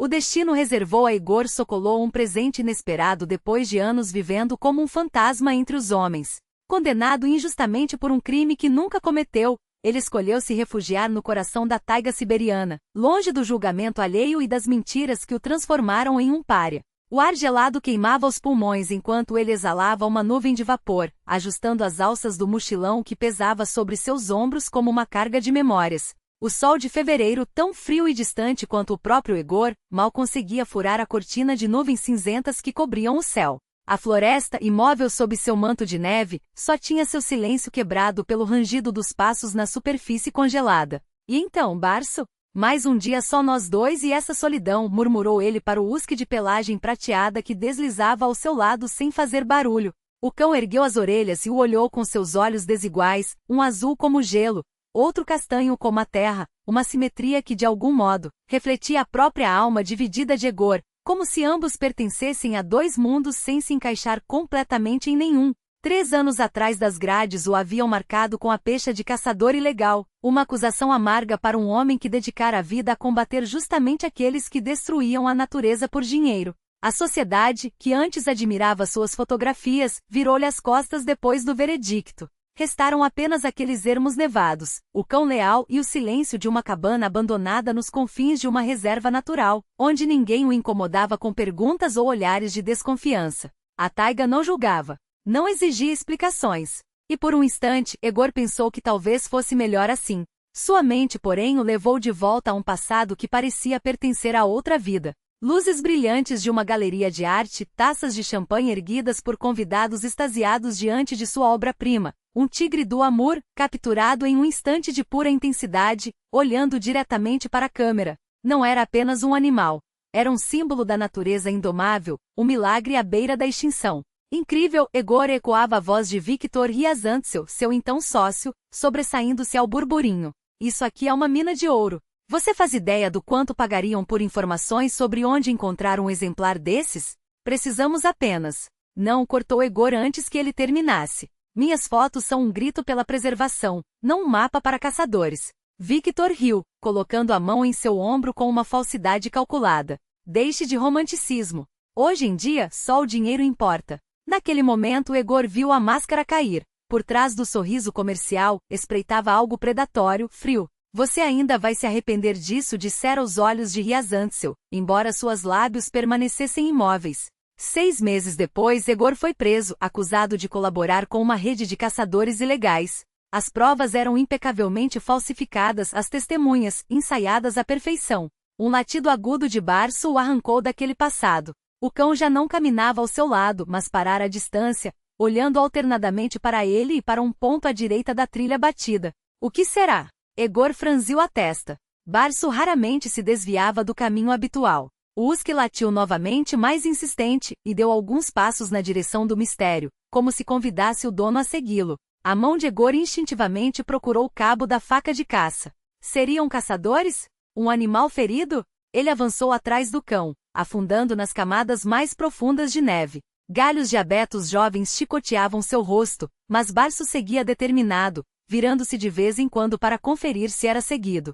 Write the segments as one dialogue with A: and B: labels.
A: O destino reservou a Egor Sokolov um presente inesperado depois de anos vivendo como um fantasma entre os homens. Condenado injustamente por um crime que nunca cometeu, ele escolheu se refugiar no coração da taiga siberiana, longe do julgamento alheio e das mentiras que o transformaram em um pária. O ar gelado queimava os pulmões enquanto ele exalava uma nuvem de vapor, ajustando as alças do mochilão que pesava sobre seus ombros como uma carga de memórias. O sol de fevereiro, tão frio e distante quanto o próprio Egor, mal conseguia furar a cortina de nuvens cinzentas que cobriam o céu. A floresta, imóvel sob seu manto de neve, só tinha seu silêncio quebrado pelo rangido dos passos na superfície congelada. E então, Barso? Mais um dia só nós dois e essa solidão, murmurou ele para o husky de pelagem prateada que deslizava ao seu lado sem fazer barulho. O cão ergueu as orelhas e o olhou com seus olhos desiguais, um azul como gelo, outro castanho como a terra, uma simetria que de algum modo refletia a própria alma dividida de Egor, como se ambos pertencessem a dois mundos sem se encaixar completamente em nenhum. 3 anos atrás das grades o haviam marcado com a pecha de caçador ilegal, uma acusação amarga para um homem que dedicara a vida a combater justamente aqueles que destruíam a natureza por dinheiro. A sociedade, que antes admirava suas fotografias, virou-lhe as costas depois do veredicto. Restaram apenas aqueles ermos nevados, o cão leal e o silêncio de uma cabana abandonada nos confins de uma reserva natural, onde ninguém o incomodava com perguntas ou olhares de desconfiança. A taiga não julgava, não exigia explicações. E por um instante, Egor pensou que talvez fosse melhor assim. Sua mente, porém, o levou de volta a um passado que parecia pertencer a outra vida. Luzes brilhantes de uma galeria de arte, taças de champanhe erguidas por convidados extasiados diante de sua obra-prima. Um tigre do Amur, capturado em um instante de pura intensidade, olhando diretamente para a câmera. Não era apenas um animal. Era um símbolo da natureza indomável, um milagre à beira da extinção. Incrível, Egor ecoava a voz de Viktor Ryazantsev, seu então sócio, sobressaindo-se ao burburinho. Isso aqui é uma mina de ouro. Você faz ideia do quanto pagariam por informações sobre onde encontrar um exemplar desses? Precisamos apenas. Não, cortou Egor antes que ele terminasse. Minhas fotos são um grito pela preservação, não um mapa para caçadores. Viktor riu, colocando a mão em seu ombro com uma falsidade calculada. Deixe de romanticismo. Hoje em dia, só o dinheiro importa. Naquele momento Egor viu a máscara cair. Por trás do sorriso comercial, espreitava algo predatório, frio. Você ainda vai se arrepender disso, dissera os olhos de Ryazantsev, embora suas lábios permanecessem imóveis. 6 meses depois, Egor foi preso, acusado de colaborar com uma rede de caçadores ilegais. As provas eram impecavelmente falsificadas, as testemunhas, ensaiadas à perfeição. Um latido agudo de Barso o arrancou daquele passado. O cão já não caminava ao seu lado, mas parara à distância, olhando alternadamente para ele e para um ponto à direita da trilha batida. O que será? Egor franziu a testa. Barso raramente se desviava do caminho habitual. O husky latiu novamente, mais insistente, e deu alguns passos na direção do mistério, como se convidasse o dono a segui-lo. A mão de Egor instintivamente procurou o cabo da faca de caça. Seriam caçadores? Um animal ferido? Ele avançou atrás do cão, afundando nas camadas mais profundas de neve. Galhos de abetos jovens chicoteavam seu rosto, mas Barso seguia determinado, virando-se de vez em quando para conferir se era seguido.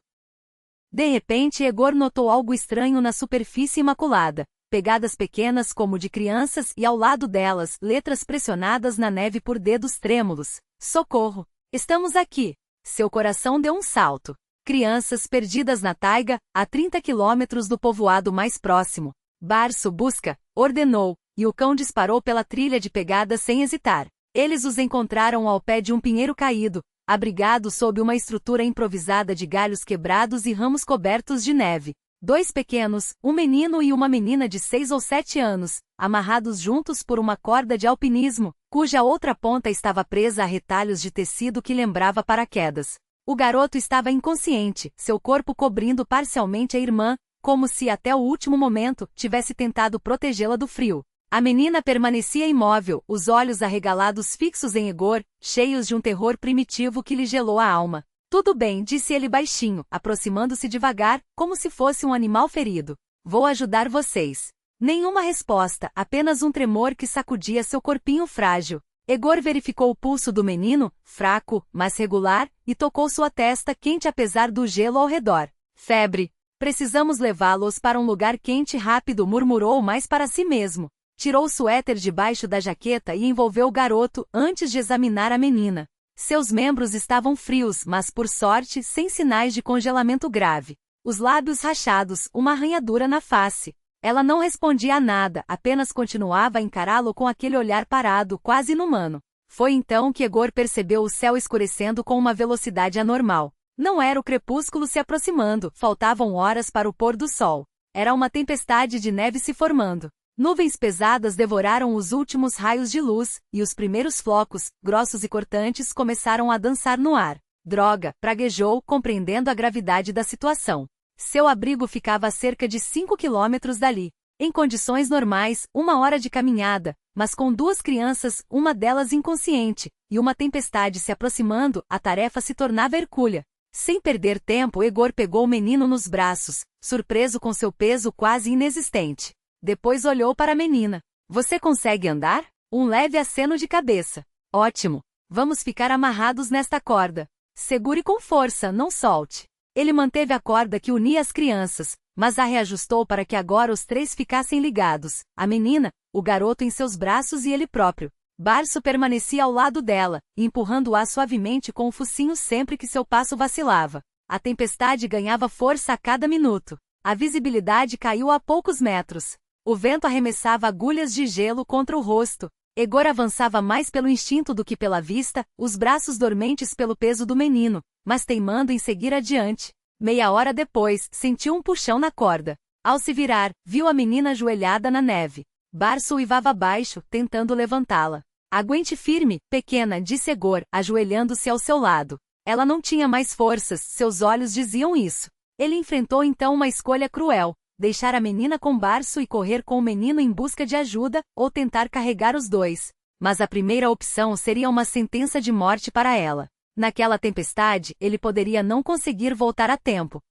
A: De repente Egor notou algo estranho na superfície imaculada, pegadas pequenas como de crianças e ao lado delas, letras pressionadas na neve por dedos trêmulos. Socorro! Estamos aqui! Seu coração deu um salto. Crianças perdidas na taiga, a 30 quilômetros do povoado mais próximo. Barso, busca, ordenou, e o cão disparou pela trilha de pegadas sem hesitar. Eles os encontraram ao pé de um pinheiro caído, abrigado sob uma estrutura improvisada de galhos quebrados e ramos cobertos de neve. 2 pequenos, um menino e uma menina de 6 ou 7 anos, amarrados juntos por uma corda de alpinismo, cuja outra ponta estava presa a retalhos de tecido que lembrava paraquedas. O garoto estava inconsciente, seu corpo cobrindo parcialmente a irmã, como se até o último momento tivesse tentado protegê-la do frio. A menina permanecia imóvel, os olhos arregalados fixos em Egor, cheios de um terror primitivo que lhe gelou a alma. Tudo bem, disse ele baixinho, aproximando-se devagar, como se fosse um animal ferido. Vou ajudar vocês. Nenhuma resposta, apenas um tremor que sacudia seu corpinho frágil. Egor verificou o pulso do menino, fraco, mas regular, e tocou sua testa quente apesar do gelo ao redor. Febre. Precisamos levá-los para um lugar quente rápido, murmurou mais para si mesmo. Tirou o suéter debaixo da jaqueta e envolveu o garoto antes de examinar a menina. Seus membros estavam frios, mas por sorte sem sinais de congelamento grave. Os lábios rachados, uma arranhadura na face. Ela não respondia a nada, apenas continuava a encará-lo com aquele olhar parado, quase inumano. Foi então que Egor percebeu o céu escurecendo com uma velocidade anormal. Não era o crepúsculo se aproximando, faltavam horas para o pôr do sol. Era uma tempestade de neve se formando. Nuvens pesadas devoraram os últimos raios de luz, e os primeiros flocos, grossos e cortantes, começaram a dançar no ar. Droga, praguejou, compreendendo a gravidade da situação. Seu abrigo ficava a cerca de 5 quilômetros dali. Em condições normais, 1 hora de caminhada, mas com 2 crianças, uma delas inconsciente, e uma tempestade se aproximando, a tarefa se tornava hercúlea. Sem perder tempo, Egor pegou o menino nos braços, surpreso com seu peso quase inexistente. Depois olhou para a menina. Você consegue andar? Um leve aceno de cabeça. Ótimo. Vamos ficar amarrados nesta corda. Segure com força, não solte. Ele manteve a corda que unia as crianças, mas a reajustou para que agora os 3 ficassem ligados. A menina, o garoto em seus braços e ele próprio. Barso permanecia ao lado dela, empurrando-a suavemente com o focinho sempre que seu passo vacilava. A tempestade ganhava força a cada minuto. A visibilidade caiu a poucos metros. O vento arremessava agulhas de gelo contra o rosto. Egor avançava mais pelo instinto do que pela vista, os braços dormentes pelo peso do menino, mas teimando em seguir adiante. Meia hora depois, sentiu um puxão na corda. Ao se virar, viu a menina ajoelhada na neve. Barso uivava baixo, tentando levantá-la. Aguente firme, pequena, disse Egor, ajoelhando-se ao seu lado. Ela não tinha mais forças, seus olhos diziam isso. Ele enfrentou então uma escolha cruel. Deixar a menina com Barso e correr com o menino em busca de ajuda, ou tentar carregar os 2. Mas a primeira opção seria uma sentença de morte para ela. Naquela tempestade, ele poderia não conseguir voltar a tempo.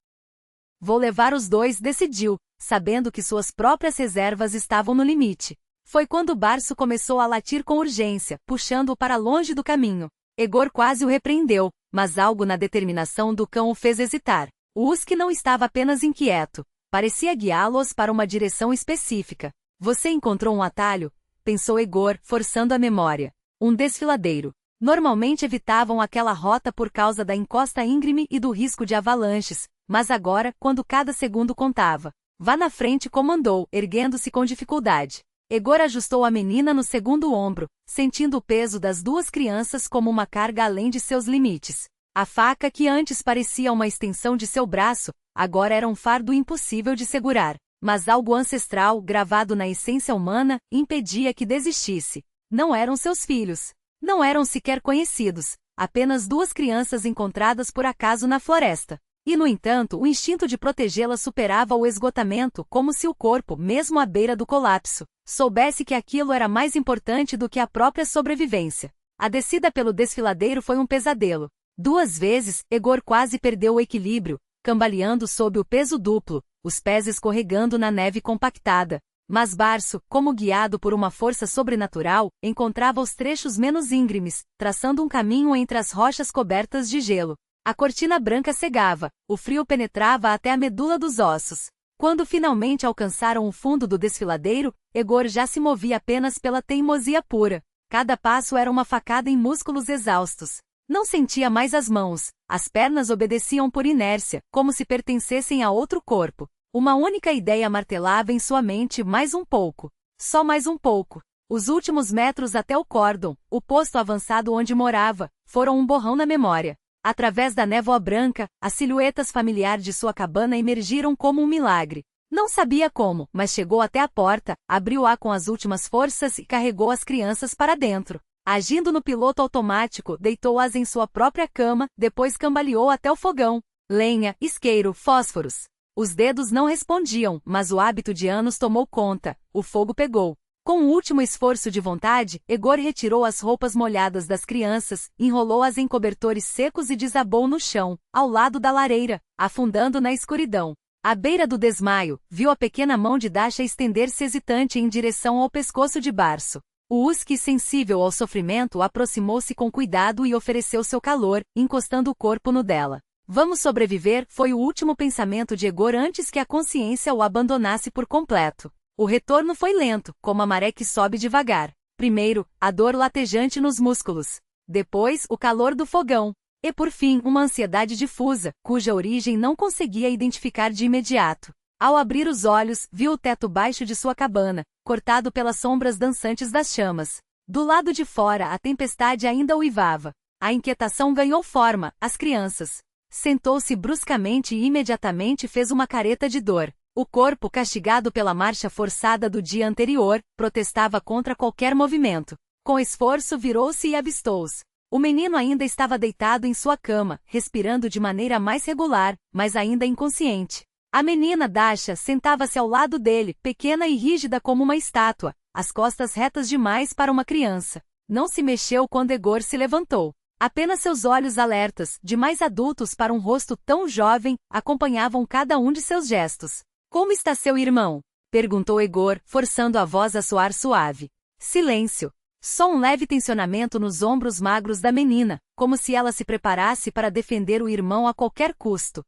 A: Vou levar os 2, decidiu, sabendo que suas próprias reservas estavam no limite. Foi quando Barso começou a latir com urgência, puxando-o para longe do caminho. Egor quase o repreendeu, mas algo na determinação do cão o fez hesitar. O husky não estava apenas inquieto. Parecia guiá-los para uma direção específica. Você encontrou um atalho? Pensou Egor, forçando a memória. Um desfiladeiro. Normalmente evitavam aquela rota por causa da encosta íngreme e do risco de avalanches, mas agora, quando cada segundo contava. Vá na frente, comandou, erguendo-se com dificuldade. Egor ajustou a menina no segundo ombro, sentindo o peso das 2 crianças como uma carga além de seus limites. A faca que antes parecia uma extensão de seu braço, agora era um fardo impossível de segurar. Mas algo ancestral, gravado na essência humana, impedia que desistisse. Não eram seus filhos. Não eram sequer conhecidos. Apenas 2 crianças encontradas por acaso na floresta. E, no entanto, o instinto de protegê-las superava o esgotamento, como se o corpo, mesmo à beira do colapso, soubesse que aquilo era mais importante do que a própria sobrevivência. A descida pelo desfiladeiro foi um pesadelo. 2 vezes, Egor quase perdeu o equilíbrio, cambaleando sob o peso duplo, os pés escorregando na neve compactada. Mas Barso, como guiado por uma força sobrenatural, encontrava os trechos menos íngremes, traçando um caminho entre as rochas cobertas de gelo. A cortina branca cegava, o frio penetrava até a medula dos ossos. Quando finalmente alcançaram o fundo do desfiladeiro, Egor já se movia apenas pela teimosia pura. Cada passo era uma facada em músculos exaustos. Não sentia mais as mãos, as pernas obedeciam por inércia, como se pertencessem a outro corpo. Uma única ideia martelava em sua mente: mais um pouco. Só mais um pouco. Os últimos metros até o cordon, o posto avançado onde morava, foram um borrão na memória. Através da névoa branca, as silhuetas familiares de sua cabana emergiram como um milagre. Não sabia como, mas chegou até a porta, abriu-a com as últimas forças e carregou as crianças para dentro. Agindo no piloto automático, deitou-as em sua própria cama, depois cambaleou até o fogão. Lenha, isqueiro, fósforos. Os dedos não respondiam, mas o hábito de anos tomou conta. O fogo pegou. Com um último esforço de vontade, Egor retirou as roupas molhadas das crianças, enrolou-as em cobertores secos e desabou no chão, ao lado da lareira, afundando na escuridão. À beira do desmaio, viu a pequena mão de Dasha estender-se hesitante em direção ao pescoço de Barso. O husky, sensível ao sofrimento, aproximou-se com cuidado e ofereceu seu calor, encostando o corpo no dela. Vamos sobreviver, foi o último pensamento de Egor antes que a consciência o abandonasse por completo. O retorno foi lento, como a maré que sobe devagar. Primeiro, a dor latejante nos músculos. Depois, o calor do fogão. E por fim, uma ansiedade difusa, cuja origem não conseguia identificar de imediato. Ao abrir os olhos, viu o teto baixo de sua cabana, cortado pelas sombras dançantes das chamas. Do lado de fora, a tempestade ainda uivava. A inquietação ganhou forma, as crianças. Sentou-se bruscamente e imediatamente fez uma careta de dor. O corpo, castigado pela marcha forçada do dia anterior, protestava contra qualquer movimento. Com esforço virou-se e avistou-os. O menino ainda estava deitado em sua cama, respirando de maneira mais regular, mas ainda inconsciente. A menina Dasha sentava-se ao lado dele, pequena e rígida como uma estátua, as costas retas demais para uma criança. Não se mexeu quando Egor se levantou. Apenas seus olhos alertas, demais adultos para um rosto tão jovem, acompanhavam cada um de seus gestos. Como está seu irmão? Perguntou Egor, forçando a voz a soar suave. Silêncio. Só um leve tensionamento nos ombros magros da menina, como se ela se preparasse para defender o irmão a qualquer custo.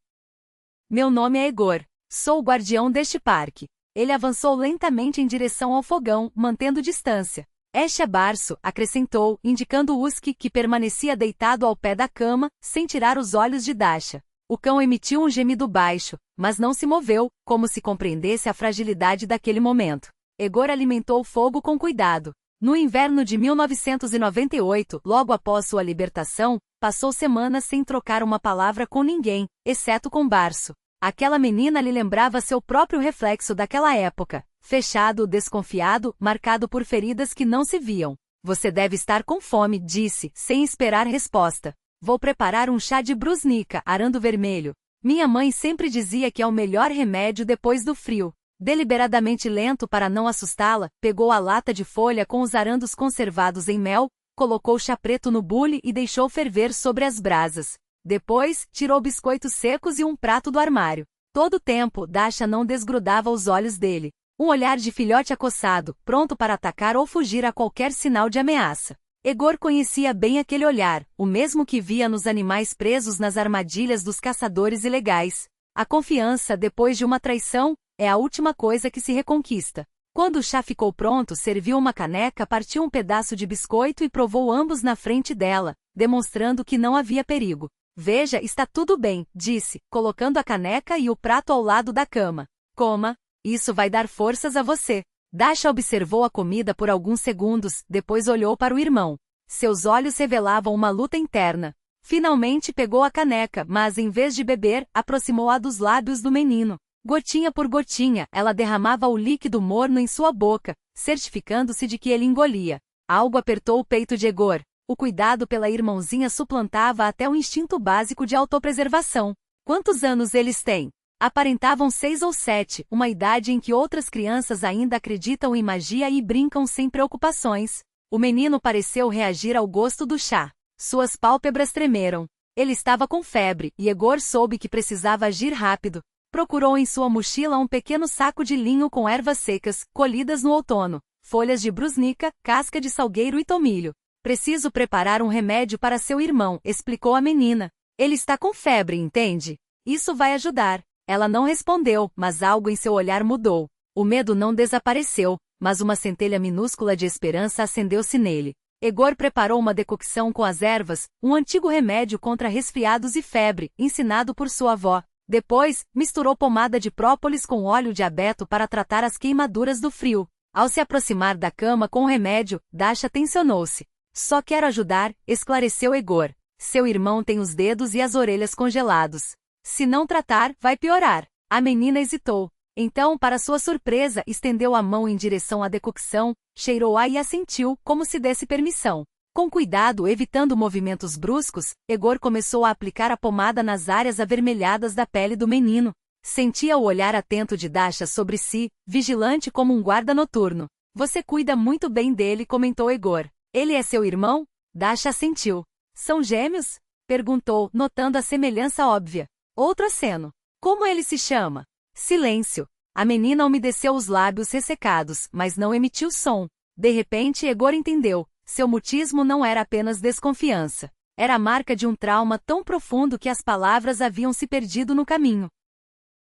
A: Meu nome é Egor. Sou o guardião deste parque. Ele avançou lentamente em direção ao fogão, mantendo distância. Este é Barso, acrescentou, indicando Uski, que permanecia deitado ao pé da cama, sem tirar os olhos de Dasha. O cão emitiu um gemido baixo, mas não se moveu, como se compreendesse a fragilidade daquele momento. Egor alimentou o fogo com cuidado. No inverno de 1998, logo após sua libertação, passou semanas sem trocar uma palavra com ninguém, exceto com Barso. Aquela menina lhe lembrava seu próprio reflexo daquela época. Fechado, desconfiado, marcado por feridas que não se viam. Você deve estar com fome, disse, sem esperar resposta. Vou preparar um chá de brusnica, arando vermelho. Minha mãe sempre dizia que é o melhor remédio depois do frio. Deliberadamente lento para não assustá-la, pegou a lata de folha com os arandos conservados em mel, colocou o chá preto no bule e deixou ferver sobre as brasas. Depois, tirou biscoitos secos e um prato do armário. Todo o tempo, Dasha não desgrudava os olhos dele. Um olhar de filhote acossado, pronto para atacar ou fugir a qualquer sinal de ameaça. Egor conhecia bem aquele olhar, o mesmo que via nos animais presos nas armadilhas dos caçadores ilegais. A confiança, depois de uma traição, é a última coisa que se reconquista. Quando o chá ficou pronto, serviu uma caneca, partiu um pedaço de biscoito e provou ambos na frente dela, demonstrando que não havia perigo. Veja, está tudo bem, disse, colocando a caneca e o prato ao lado da cama. Coma. Isso vai dar forças a você. Dasha observou a comida por alguns segundos, depois olhou para o irmão. Seus olhos revelavam uma luta interna. Finalmente pegou a caneca, mas em vez de beber, aproximou-a dos lábios do menino. Gotinha por gotinha, ela derramava o líquido morno em sua boca, certificando-se de que ele engolia. Algo apertou o peito de Egor. O cuidado pela irmãozinha suplantava até o instinto básico de autopreservação. Quantos anos eles têm? Aparentavam 6 ou 7, uma idade em que outras crianças ainda acreditam em magia e brincam sem preocupações. O menino pareceu reagir ao gosto do chá. Suas pálpebras tremeram. Ele estava com febre, e Egor soube que precisava agir rápido. Procurou em sua mochila um pequeno saco de linho com ervas secas, colhidas no outono, folhas de brusnica, casca de salgueiro e tomilho. Preciso preparar um remédio para seu irmão, explicou a menina. Ele está com febre, entende? Isso vai ajudar. Ela não respondeu, mas algo em seu olhar mudou. O medo não desapareceu, mas uma centelha minúscula de esperança acendeu-se nele. Egor preparou uma decocção com as ervas, um antigo remédio contra resfriados e febre, ensinado por sua avó. Depois, misturou pomada de própolis com óleo de abeto para tratar as queimaduras do frio. Ao se aproximar da cama com o remédio, Dasha tensionou-se. Só quero ajudar, esclareceu Egor. Seu irmão tem os dedos e as orelhas congelados. Se não tratar, vai piorar. A menina hesitou. Então, para sua surpresa, estendeu a mão em direção à decocção, cheirou-a e assentiu, como se desse permissão. Com cuidado, evitando movimentos bruscos, Egor começou a aplicar a pomada nas áreas avermelhadas da pele do menino. Sentia o olhar atento de Dasha sobre si, vigilante como um guarda noturno. Você cuida muito bem dele, comentou Egor. Ele é seu irmão? Dasha assentiu. São gêmeos? Perguntou, notando a semelhança óbvia. Outro aceno. Como ele se chama? Silêncio. A menina umedeceu os lábios ressecados, mas não emitiu som. De repente, Egor entendeu. Seu mutismo não era apenas desconfiança. Era a marca de um trauma tão profundo que as palavras haviam se perdido no caminho.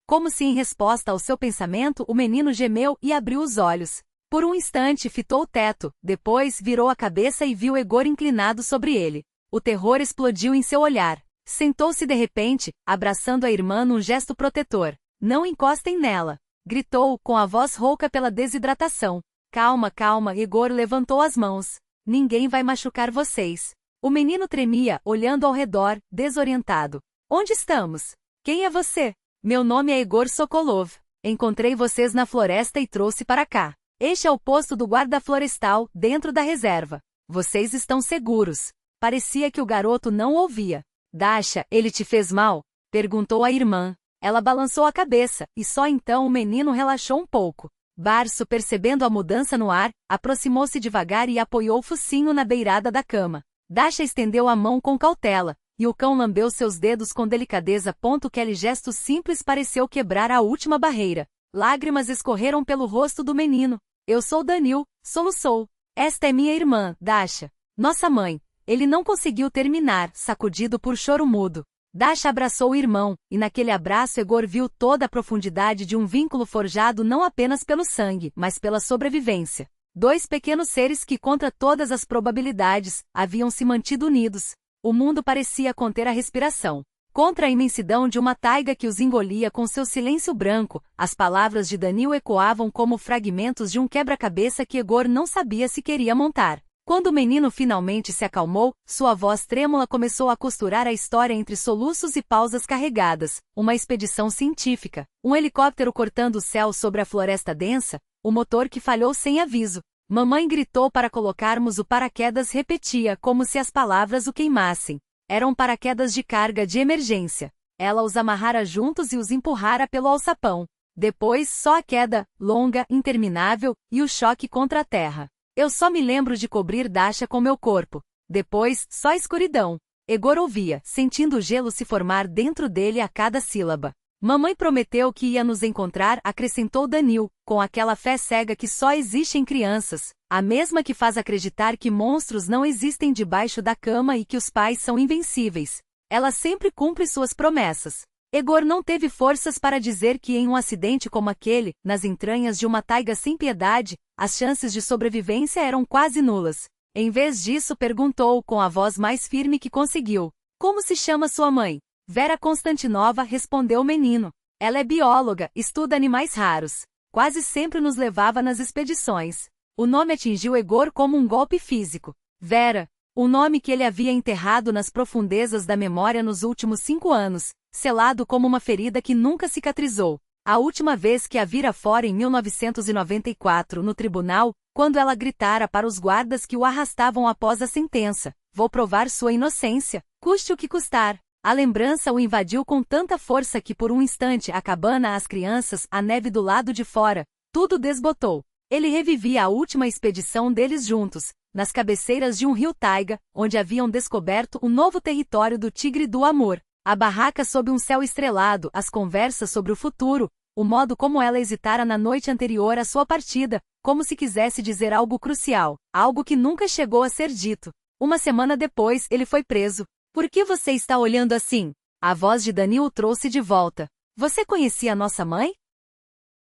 A: Como se em resposta ao seu pensamento, o menino gemeu e abriu os olhos. Por um instante fitou o teto, depois virou a cabeça e viu Egor inclinado sobre ele. O terror explodiu em seu olhar. Sentou-se de repente, abraçando a irmã num gesto protetor. Não encostem nela! Gritou, com a voz rouca pela desidratação. Calma, calma, Egor levantou as mãos. Ninguém vai machucar vocês. O menino tremia, olhando ao redor, desorientado. Onde estamos? Quem é você? Meu nome é Egor Sokolov. Encontrei vocês na floresta e trouxe para cá. Este é o posto do guarda florestal, dentro da reserva. Vocês estão seguros. Parecia que o garoto não ouvia. Dasha, ele te fez mal? Perguntou a irmã. Ela balançou a cabeça, e só então o menino relaxou um pouco. Barso, percebendo a mudança no ar, aproximou-se devagar e apoiou o focinho na beirada da cama. Dasha estendeu a mão com cautela, e o cão lambeu seus dedos com delicadeza. Aquele gesto simples pareceu quebrar a última barreira. Lágrimas escorreram pelo rosto do menino. Eu sou Danil, soluçou. Esta é minha irmã, Dasha. Nossa mãe. Ele não conseguiu terminar, sacudido por choro mudo. Dasha abraçou o irmão, e naquele abraço Egor viu toda a profundidade de um vínculo forjado não apenas pelo sangue, mas pela sobrevivência. Dois pequenos seres que, contra todas as probabilidades, haviam se mantido unidos. O mundo parecia conter a respiração. Contra a imensidão de uma taiga que os engolia com seu silêncio branco, as palavras de Danil ecoavam como fragmentos de um quebra-cabeça que Egor não sabia se queria montar. Quando o menino finalmente se acalmou, sua voz trêmula começou a costurar a história entre soluços e pausas carregadas. Uma expedição científica, um helicóptero cortando o céu sobre a floresta densa, o motor que falhou sem aviso. Mamãe gritou para colocarmos o paraquedas, repetia como se as palavras o queimassem. Eram paraquedas de carga de emergência. Ela os amarrara juntos e os empurrara pelo alçapão. Depois, só a queda, longa, interminável, e o choque contra a terra. Eu só me lembro de cobrir Dasha com meu corpo. Depois, só escuridão. Egor ouvia, sentindo o gelo se formar dentro dele a cada sílaba. Mamãe prometeu que ia nos encontrar, acrescentou Danil, com aquela fé cega que só existe em crianças, a mesma que faz acreditar que monstros não existem debaixo da cama e que os pais são invencíveis. Ela sempre cumpre suas promessas. Egor não teve forças para dizer que em um acidente como aquele, nas entranhas de uma taiga sem piedade, as chances de sobrevivência eram quase nulas. Em vez disso, perguntou com a voz mais firme que conseguiu. Como se chama sua mãe? Vera Konstantinova, respondeu o menino. Ela é bióloga, estuda animais raros. Quase sempre nos levava nas expedições. O nome atingiu Egor como um golpe físico. Vera, o nome que ele havia enterrado nas profundezas da memória nos últimos 5 anos, selado como uma ferida que nunca cicatrizou. A última vez que a vira fora em 1994, no tribunal, quando ela gritara para os guardas que o arrastavam após a sentença. Vou provar sua inocência, custe o que custar. A lembrança o invadiu com tanta força que por um instante a cabana, as crianças, a neve do lado de fora, tudo desbotou. Ele revivia a última expedição deles juntos, nas cabeceiras de um rio Taiga, onde haviam descoberto o novo território do Tigre do Amor. A barraca sob um céu estrelado, as conversas sobre o futuro, o modo como ela hesitara na noite anterior à sua partida, como se quisesse dizer algo crucial, algo que nunca chegou a ser dito. Uma semana depois, ele foi preso. Por que você está olhando assim? A voz de Danil o trouxe de volta. Você conhecia nossa mãe?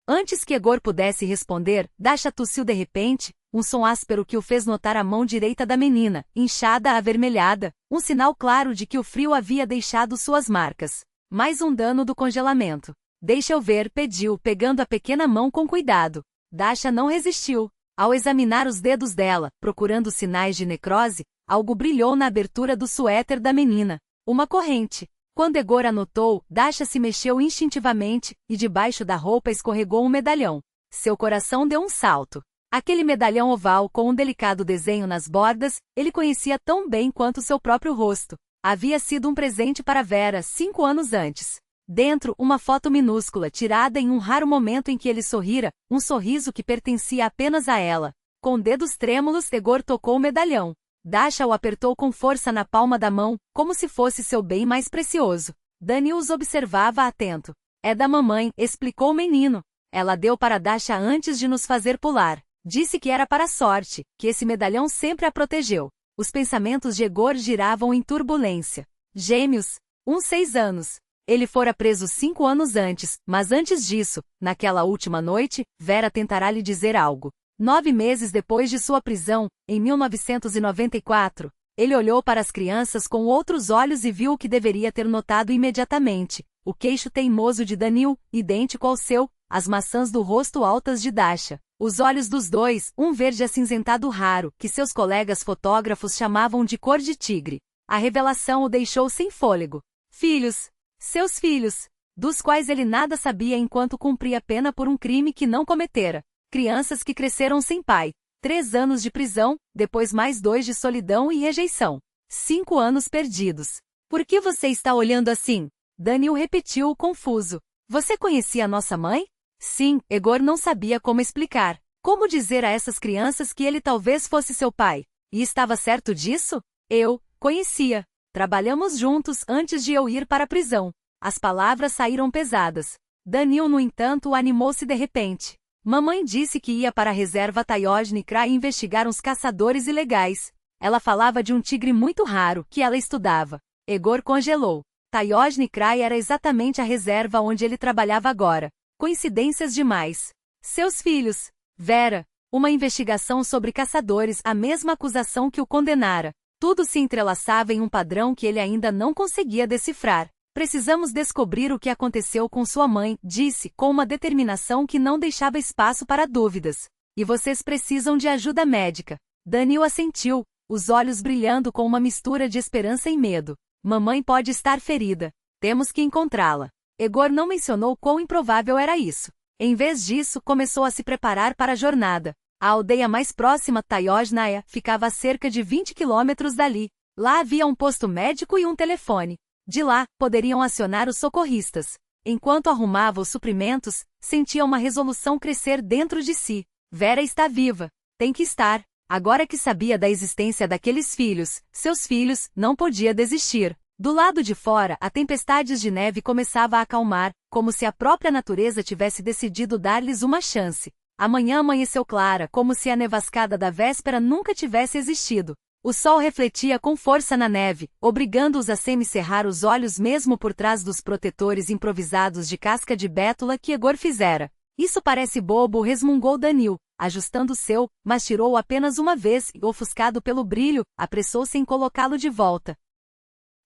A: Antes que Egor pudesse responder, Dasha tossiu de repente, um som áspero que o fez notar a mão direita da menina, inchada, avermelhada, um sinal claro de que o frio havia deixado suas marcas. Mais um dano do congelamento. Deixa eu ver, pediu, pegando a pequena mão com cuidado. Dasha não resistiu. Ao examinar os dedos dela, procurando sinais de necrose, algo brilhou na abertura do suéter da menina. Uma corrente. Quando Egor anotou, Dasha se mexeu instintivamente, e debaixo da roupa escorregou um medalhão. Seu coração deu um salto. Aquele medalhão oval com um delicado desenho nas bordas, ele conhecia tão bem quanto seu próprio rosto. Havia sido um presente para Vera 5 anos antes. Dentro, uma foto minúscula tirada em um raro momento em que ele sorrira, um sorriso que pertencia apenas a ela. Com dedos trêmulos, Egor tocou o medalhão. Dasha o apertou com força na palma da mão, como se fosse seu bem mais precioso. Danil os observava atento. É da mamãe, explicou o menino. Ela deu para Dasha antes de nos fazer pular. Disse que era para a sorte, que esse medalhão sempre a protegeu. Os pensamentos de Egor giravam em turbulência. Gêmeos. 6 anos. Ele fora preso 5 anos antes, mas antes disso, naquela última noite, Vera tentará lhe dizer algo. 9 meses depois de sua prisão, em 1994, ele olhou para as crianças com outros olhos e viu o que deveria ter notado imediatamente: o queixo teimoso de Daniil, idêntico ao seu, as maçãs do rosto altas de Dasha, os olhos dos dois, um verde acinzentado raro, que seus colegas fotógrafos chamavam de cor de tigre. A revelação o deixou sem fôlego. Filhos. Seus filhos, dos quais ele nada sabia enquanto cumpria pena por um crime que não cometera. Crianças que cresceram sem pai. 3 anos de prisão, depois mais 2 de solidão e rejeição. 5 anos perdidos. Por que você está olhando assim? Daniil repetiu, confuso. Você conhecia nossa mãe? Sim, Egor não sabia como explicar. Como dizer a essas crianças que ele talvez fosse seu pai? E estava certo disso? Eu conhecia. Trabalhamos juntos antes de eu ir para a prisão. As palavras saíram pesadas. Daniil, no entanto, animou-se de repente. Mamãe disse que ia para a reserva Tayojnikra investigar uns caçadores ilegais. Ela falava de um tigre muito raro que ela estudava. Egor congelou. Tayojnikra era exatamente a reserva onde ele trabalhava agora. Coincidências demais. Seus filhos. Vera. Uma investigação sobre caçadores, a mesma acusação que o condenara. Tudo se entrelaçava em um padrão que ele ainda não conseguia decifrar. Precisamos descobrir o que aconteceu com sua mãe, disse, com uma determinação que não deixava espaço para dúvidas. E vocês precisam de ajuda médica. Daniil assentiu, os olhos brilhando com uma mistura de esperança e medo. Mamãe pode estar ferida. Temos que encontrá-la. Egor não mencionou quão improvável era isso. Em vez disso, começou a se preparar para a jornada. A aldeia mais próxima, Tayojnaya, ficava a cerca de 20 quilômetros dali. Lá havia um posto médico e um telefone. De lá, poderiam acionar os socorristas. Enquanto arrumava os suprimentos, sentia uma resolução crescer dentro de si. Vera está viva. Tem que estar. Agora que sabia da existência daqueles filhos, seus filhos, não podia desistir. Do lado de fora, a tempestade de neve começava a acalmar, como se a própria natureza tivesse decidido dar-lhes uma chance. A manhã amanheceu clara, como se a nevascada da véspera nunca tivesse existido. O sol refletia com força na neve, obrigando-os a semicerrar os olhos mesmo por trás dos protetores improvisados de casca de bétula que Egor fizera. Isso parece bobo, resmungou Daniil, ajustando o seu, mas tirou-o apenas uma vez e, ofuscado pelo brilho, apressou-se em colocá-lo de volta.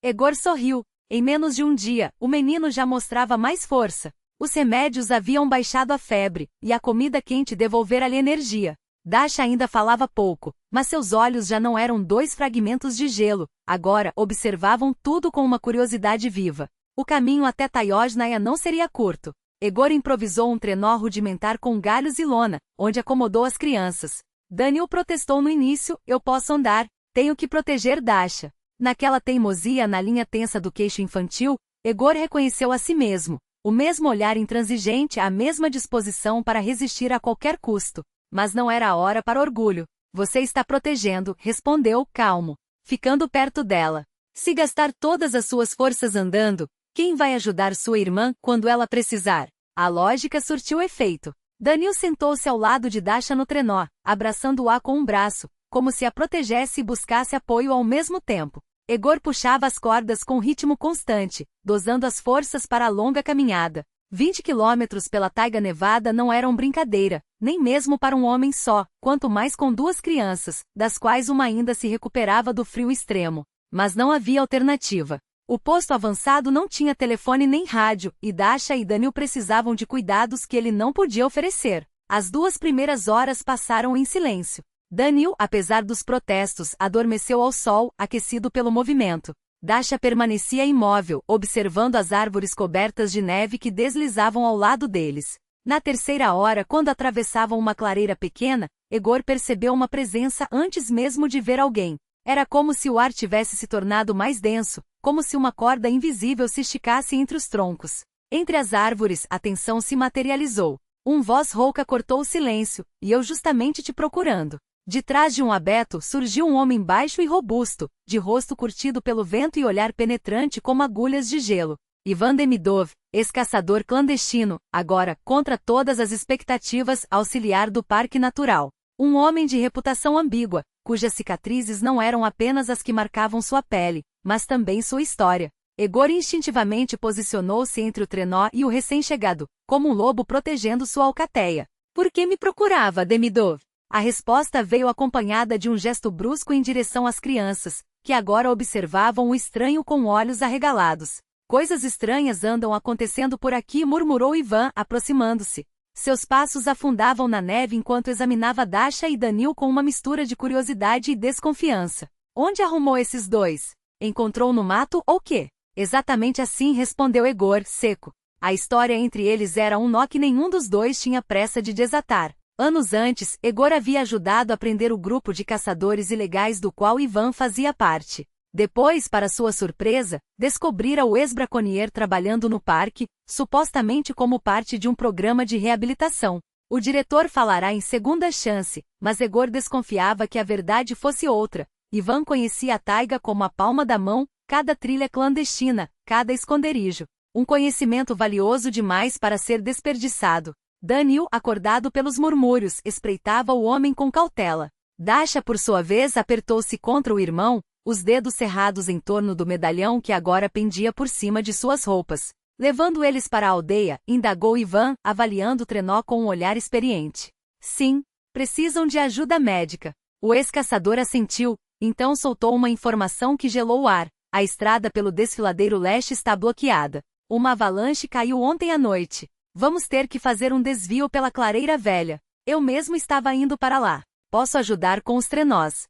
A: Egor sorriu. Em menos de um dia, o menino já mostrava mais força. Os remédios haviam baixado a febre, e a comida quente devolvera-lhe energia. Dasha ainda falava pouco, mas seus olhos já não eram 2 fragmentos de gelo, agora observavam tudo com uma curiosidade viva. O caminho até Tayojnaya não seria curto. Egor improvisou um trenó rudimentar com galhos e lona, onde acomodou as crianças. Daniil protestou no início: eu posso andar, tenho que proteger Dasha. Naquela teimosia na linha tensa do queixo infantil, Egor reconheceu a si mesmo. O mesmo olhar intransigente, a mesma disposição para resistir a qualquer custo. Mas não era a hora para orgulho. Você está protegendo, respondeu, calmo, ficando perto dela. Se gastar todas as suas forças andando, quem vai ajudar sua irmã quando ela precisar? A lógica surtiu efeito. Daniil sentou-se ao lado de Dasha no trenó, abraçando-a com um braço, como se a protegesse e buscasse apoio ao mesmo tempo. Egor puxava as cordas com ritmo constante, dosando as forças para a longa caminhada. 20 quilômetros pela taiga nevada não eram brincadeira, nem mesmo para um homem só, quanto mais com 2 crianças, das quais uma ainda se recuperava do frio extremo. Mas não havia alternativa. O posto avançado não tinha telefone nem rádio, e Dasha e Daniil precisavam de cuidados que ele não podia oferecer. As 2 primeiras horas passaram em silêncio. Daniil, apesar dos protestos, adormeceu ao sol, aquecido pelo movimento. Dasha permanecia imóvel, observando as árvores cobertas de neve que deslizavam ao lado deles. Na terceira hora, quando atravessavam uma clareira pequena, Egor percebeu uma presença antes mesmo de ver alguém. Era como se o ar tivesse se tornado mais denso, como se uma corda invisível se esticasse entre os troncos. Entre as árvores, a tensão se materializou. Voz rouca cortou o silêncio: e eu justamente te procurando. De trás de um abeto surgiu um homem baixo e robusto, de rosto curtido pelo vento e olhar penetrante como agulhas de gelo. Ivan Demidov, ex-caçador clandestino, agora, contra todas as expectativas, auxiliar do Parque Natural. Um homem de reputação ambígua, cujas cicatrizes não eram apenas as que marcavam sua pele, mas também sua história. Egor instintivamente posicionou-se entre o trenó e o recém-chegado, como um lobo protegendo sua alcateia. Por que me procurava, Demidov? A resposta veio acompanhada de um gesto brusco em direção às crianças, que agora observavam o estranho com olhos arregalados. Coisas estranhas andam acontecendo por aqui, murmurou Ivan, aproximando-se. Seus passos afundavam na neve enquanto examinava Dasha e Danil com uma mistura de curiosidade e desconfiança. Onde arrumou esses dois? Encontrou no mato ou quê? Exatamente assim, respondeu Egor, seco. A história entre eles era um nó que nenhum dos dois tinha pressa de desatar. Anos antes, Egor havia ajudado a prender o grupo de caçadores ilegais do qual Ivan fazia parte. Depois, para sua surpresa, descobrira o ex-braconnier trabalhando no parque, supostamente como parte de um programa de reabilitação. O diretor falará em segunda chance, mas Egor desconfiava que a verdade fosse outra. Ivan conhecia a taiga como a palma da mão, cada trilha clandestina, cada esconderijo. Um conhecimento valioso demais para ser desperdiçado. Danil, acordado pelos murmúrios, espreitava o homem com cautela. Dasha, por sua vez, apertou-se contra o irmão, os dedos cerrados em torno do medalhão que agora pendia por cima de suas roupas. Levando eles para a aldeia, indagou Ivan, avaliando o trenó com um olhar experiente. Sim, precisam de ajuda médica. O ex-caçador assentiu, então soltou uma informação que gelou o ar. A estrada pelo desfiladeiro leste está bloqueada. Uma avalanche caiu ontem à noite. Vamos ter que fazer um desvio pela Clareira Velha. Eu mesmo estava indo para lá. Posso ajudar com os trenós.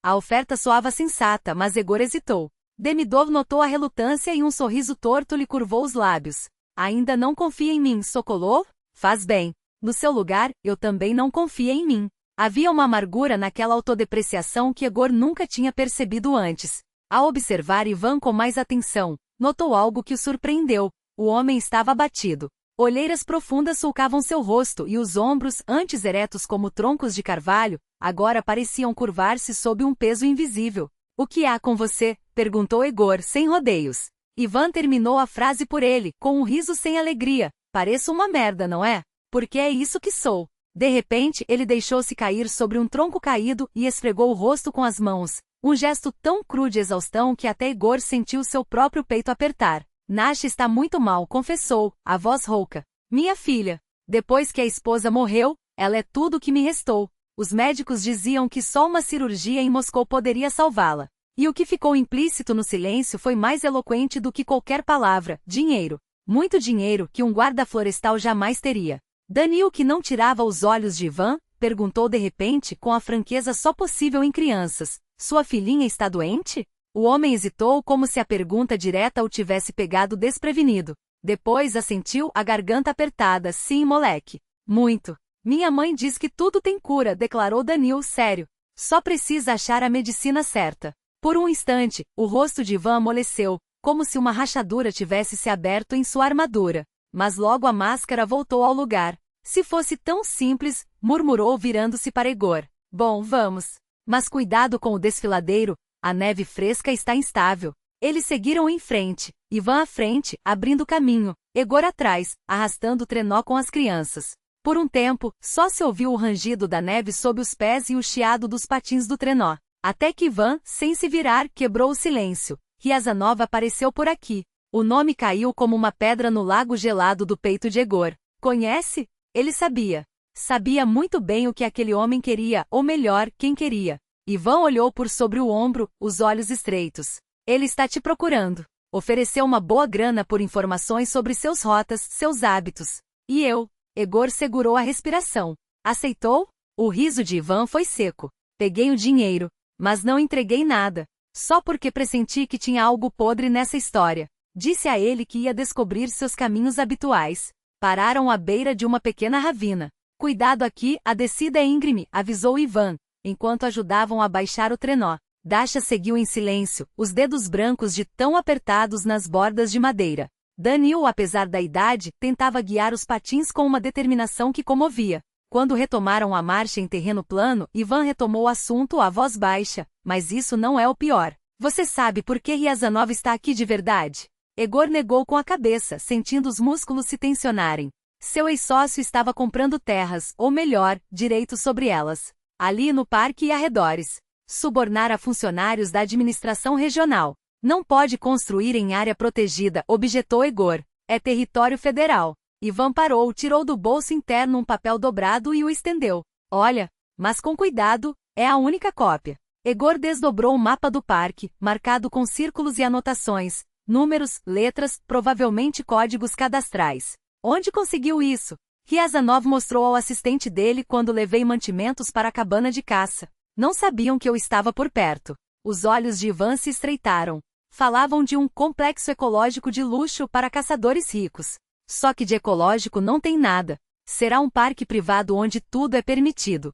A: A oferta soava sensata, mas Egor hesitou. Demidov notou a relutância e um sorriso torto lhe curvou os lábios. Ainda não confia em mim, Sokolov? Faz bem. No seu lugar, eu também não confia em mim. Havia uma amargura naquela autodepreciação que Egor nunca tinha percebido antes. Ao observar Ivan com mais atenção, notou algo que o surpreendeu. O homem estava abatido. Olheiras profundas sulcavam seu rosto e os ombros, antes eretos como troncos de carvalho, agora pareciam curvar-se sob um peso invisível. O que há com você? Perguntou Egor, sem rodeios. Ivan terminou a frase por ele, com um riso sem alegria. Pareço uma merda, não é? Porque é isso que sou. De repente, ele deixou-se cair sobre um tronco caído e esfregou o rosto com as mãos. Um gesto tão cru de exaustão que até Egor sentiu seu próprio peito apertar. Nasha está muito mal, confessou, a voz rouca. Minha filha. Depois que a esposa morreu, ela é tudo o que me restou. Os médicos diziam que só uma cirurgia em Moscou poderia salvá-la. E o que ficou implícito no silêncio foi mais eloquente do que qualquer palavra: dinheiro. Muito dinheiro que um guarda florestal jamais teria. Danil, que não tirava os olhos de Ivan, perguntou de repente com a franqueza só possível em crianças. Sua filhinha está doente? O homem hesitou como se a pergunta direta o tivesse pegado desprevenido. Depois assentiu, a garganta apertada. Sim, moleque. Muito. Minha mãe diz que tudo tem cura, declarou Danil sério. Só precisa achar a medicina certa. Por um instante, o rosto de Ivan amoleceu, como se uma rachadura tivesse se aberto em sua armadura. Mas logo a máscara voltou ao lugar. Se fosse tão simples, murmurou virando-se para Egor. Bom, vamos. Mas cuidado com o desfiladeiro, a neve fresca está instável. Eles seguiram em frente, Ivan à frente, abrindo caminho, Egor atrás, arrastando o trenó com as crianças. Por um tempo, só se ouviu o rangido da neve sob os pés e o chiado dos patins do trenó. Até que Ivan, sem se virar, quebrou o silêncio. Riazanov apareceu por aqui. O nome caiu como uma pedra no lago gelado do peito de Egor. Conhece? Ele sabia. Sabia muito bem o que aquele homem queria, ou melhor, quem queria. Ivan olhou por sobre o ombro, os olhos estreitos. Ele está te procurando. Ofereceu uma boa grana por informações sobre seus rotas, seus hábitos. E eu? Egor segurou a respiração. Aceitou? O riso de Ivan foi seco. Peguei o dinheiro, mas não entreguei nada. Só porque pressenti que tinha algo podre nessa história. Disse a ele que ia descobrir seus caminhos habituais. Pararam à beira de uma pequena ravina. Cuidado aqui, a descida é íngreme, avisou Ivan, enquanto ajudavam a baixar o trenó. Dasha seguiu em silêncio, os dedos brancos de tão apertados nas bordas de madeira. Danil, apesar da idade, tentava guiar os patins com uma determinação que comovia. Quando retomaram a marcha em terreno plano, Ivan retomou o assunto à voz baixa. Mas isso não é o pior. Você sabe por que Riazanov está aqui de verdade? Egor negou com a cabeça, sentindo os músculos se tensionarem. Seu ex-sócio estava comprando terras, ou melhor, direitos sobre elas. ali no parque e arredores. Subornar a funcionários da administração regional. Não pode construir em área protegida, objetou Egor. É território federal. Ivan parou, tirou do bolso interno um papel dobrado e o estendeu. Olha, mas com cuidado, é a única cópia. Egor desdobrou o mapa do parque, marcado com círculos e anotações, números, letras, provavelmente códigos cadastrais. Onde conseguiu isso? Riazanov mostrou ao assistente dele quando levei mantimentos para a cabana de caça. Não sabiam que eu estava por perto. Os olhos de Ivan se estreitaram. Falavam de um complexo ecológico de luxo para caçadores ricos. Só que de ecológico não tem nada. Será um parque privado onde tudo é permitido.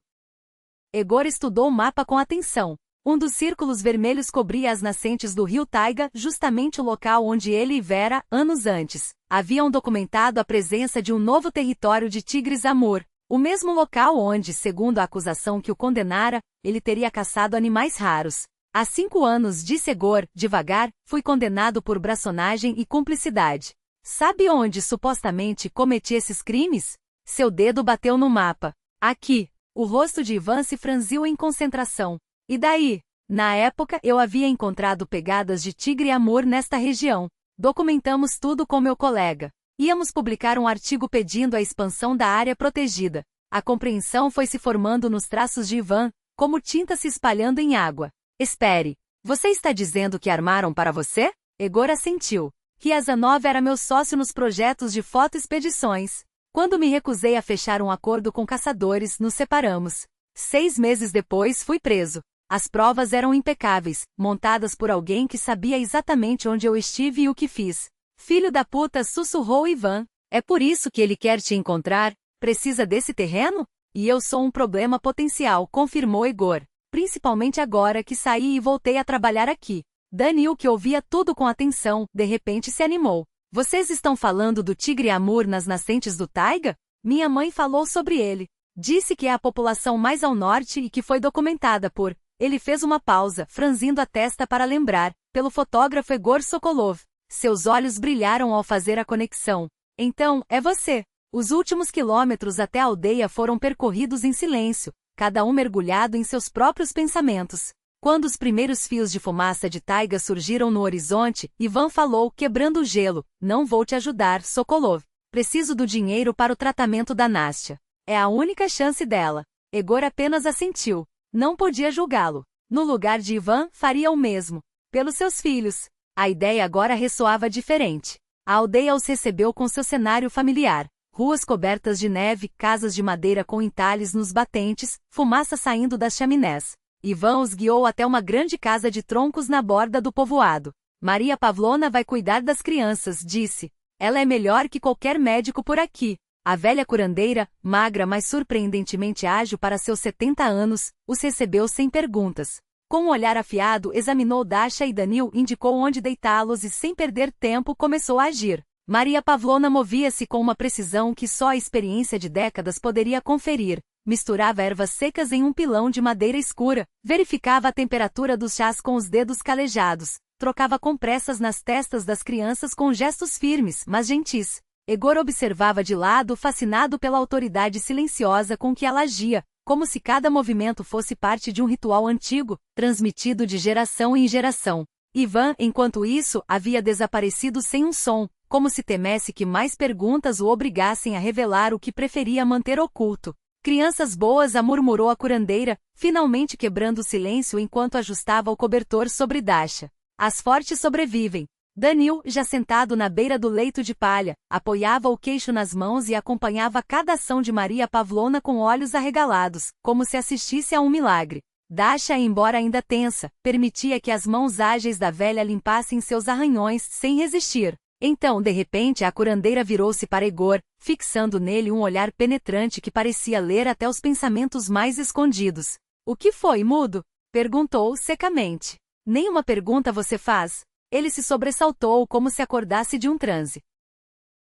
A: Egor estudou o mapa com atenção. Um dos círculos vermelhos cobria as nascentes do rio Taiga, justamente o local onde ele e Vera, anos antes, haviam documentado a presença de um novo território de tigres amur. O mesmo local onde, segundo a acusação que o condenara, ele teria caçado animais raros. Há 5 anos, disse Egor, devagar, fui condenado por braçonagem e cumplicidade. Sabe onde supostamente cometi esses crimes? Seu dedo bateu no mapa. Aqui. O rosto de Ivan se franziu em concentração. E daí? Na época, eu havia encontrado pegadas de tigre amur nesta região. Documentamos tudo com meu colega. Íamos publicar um artigo pedindo a expansão da área protegida. A compreensão foi se formando nos traços de Ivan, como tinta se espalhando em água. Espere. Você está dizendo que armaram para você? Egor assentiu. Riazanov era meu sócio nos projetos de fotoexpedições. Quando me recusei a fechar um acordo com caçadores, nos separamos. 6 meses depois fui preso. As provas eram impecáveis, montadas por alguém que sabia exatamente onde eu estive e o que fiz. Filho da puta, sussurrou Ivan. É por isso que ele quer te encontrar? Precisa desse terreno? E eu sou um problema potencial, confirmou Egor. Principalmente agora que saí e voltei a trabalhar aqui. Daniel, que ouvia tudo com atenção, de repente se animou. Vocês estão falando do tigre amur nas nascentes do Taiga? Minha mãe falou sobre ele. Disse que é a população mais ao norte e que foi documentada por... Ele fez uma pausa, franzindo a testa para lembrar, pelo fotógrafo Egor Sokolov. Seus olhos brilharam ao fazer a conexão. Então, é você. Os últimos quilômetros até a aldeia foram percorridos em silêncio, cada um mergulhado em seus próprios pensamentos. Quando os primeiros fios de fumaça de taiga surgiram no horizonte, Ivan falou, quebrando o gelo, não vou te ajudar, Sokolov. Preciso do dinheiro para o tratamento da Nastya. É a única chance dela. Egor apenas assentiu. Não podia julgá-lo. No lugar de Ivan, faria o mesmo. Pelos seus filhos. A ideia agora ressoava diferente. A aldeia os recebeu com seu cenário familiar. Ruas cobertas de neve, casas de madeira com entalhes nos batentes, fumaça saindo das chaminés. Ivan os guiou até uma grande casa de troncos na borda do povoado. Maria Pavlovna vai cuidar das crianças, disse. Ela é melhor que qualquer médico por aqui. A velha curandeira, magra mas surpreendentemente ágil para seus 70 anos, os recebeu sem perguntas. Com um olhar afiado, examinou Dasha e Daniel, indicou onde deitá-los e, sem perder tempo, começou a agir. Maria Pavlovna movia-se com uma precisão que só a experiência de décadas poderia conferir. Misturava ervas secas em um pilão de madeira escura, verificava a temperatura dos chás com os dedos calejados, trocava compressas nas testas das crianças com gestos firmes, mas gentis. Egor observava de lado, fascinado pela autoridade silenciosa com que ela agia, como se cada movimento fosse parte de um ritual antigo, transmitido de geração em geração. Ivan, enquanto isso, havia desaparecido sem um som, como se temesse que mais perguntas o obrigassem a revelar o que preferia manter oculto. Crianças boas, a murmurou a curandeira, finalmente quebrando o silêncio enquanto ajustava o cobertor sobre Dasha. As fortes sobrevivem. Daniel, já sentado na beira do leito de palha, apoiava o queixo nas mãos e acompanhava cada ação de Maria Pavlovna com olhos arregalados, como se assistisse a um milagre. Dasha, embora ainda tensa, permitia que as mãos ágeis da velha limpassem seus arranhões, sem resistir. Então, de repente, a curandeira virou-se para Egor, fixando nele um olhar penetrante que parecia ler até os pensamentos mais escondidos. O que foi, mudo? Perguntou secamente. Nenhuma pergunta você faz? Ele se sobressaltou como se acordasse de um transe.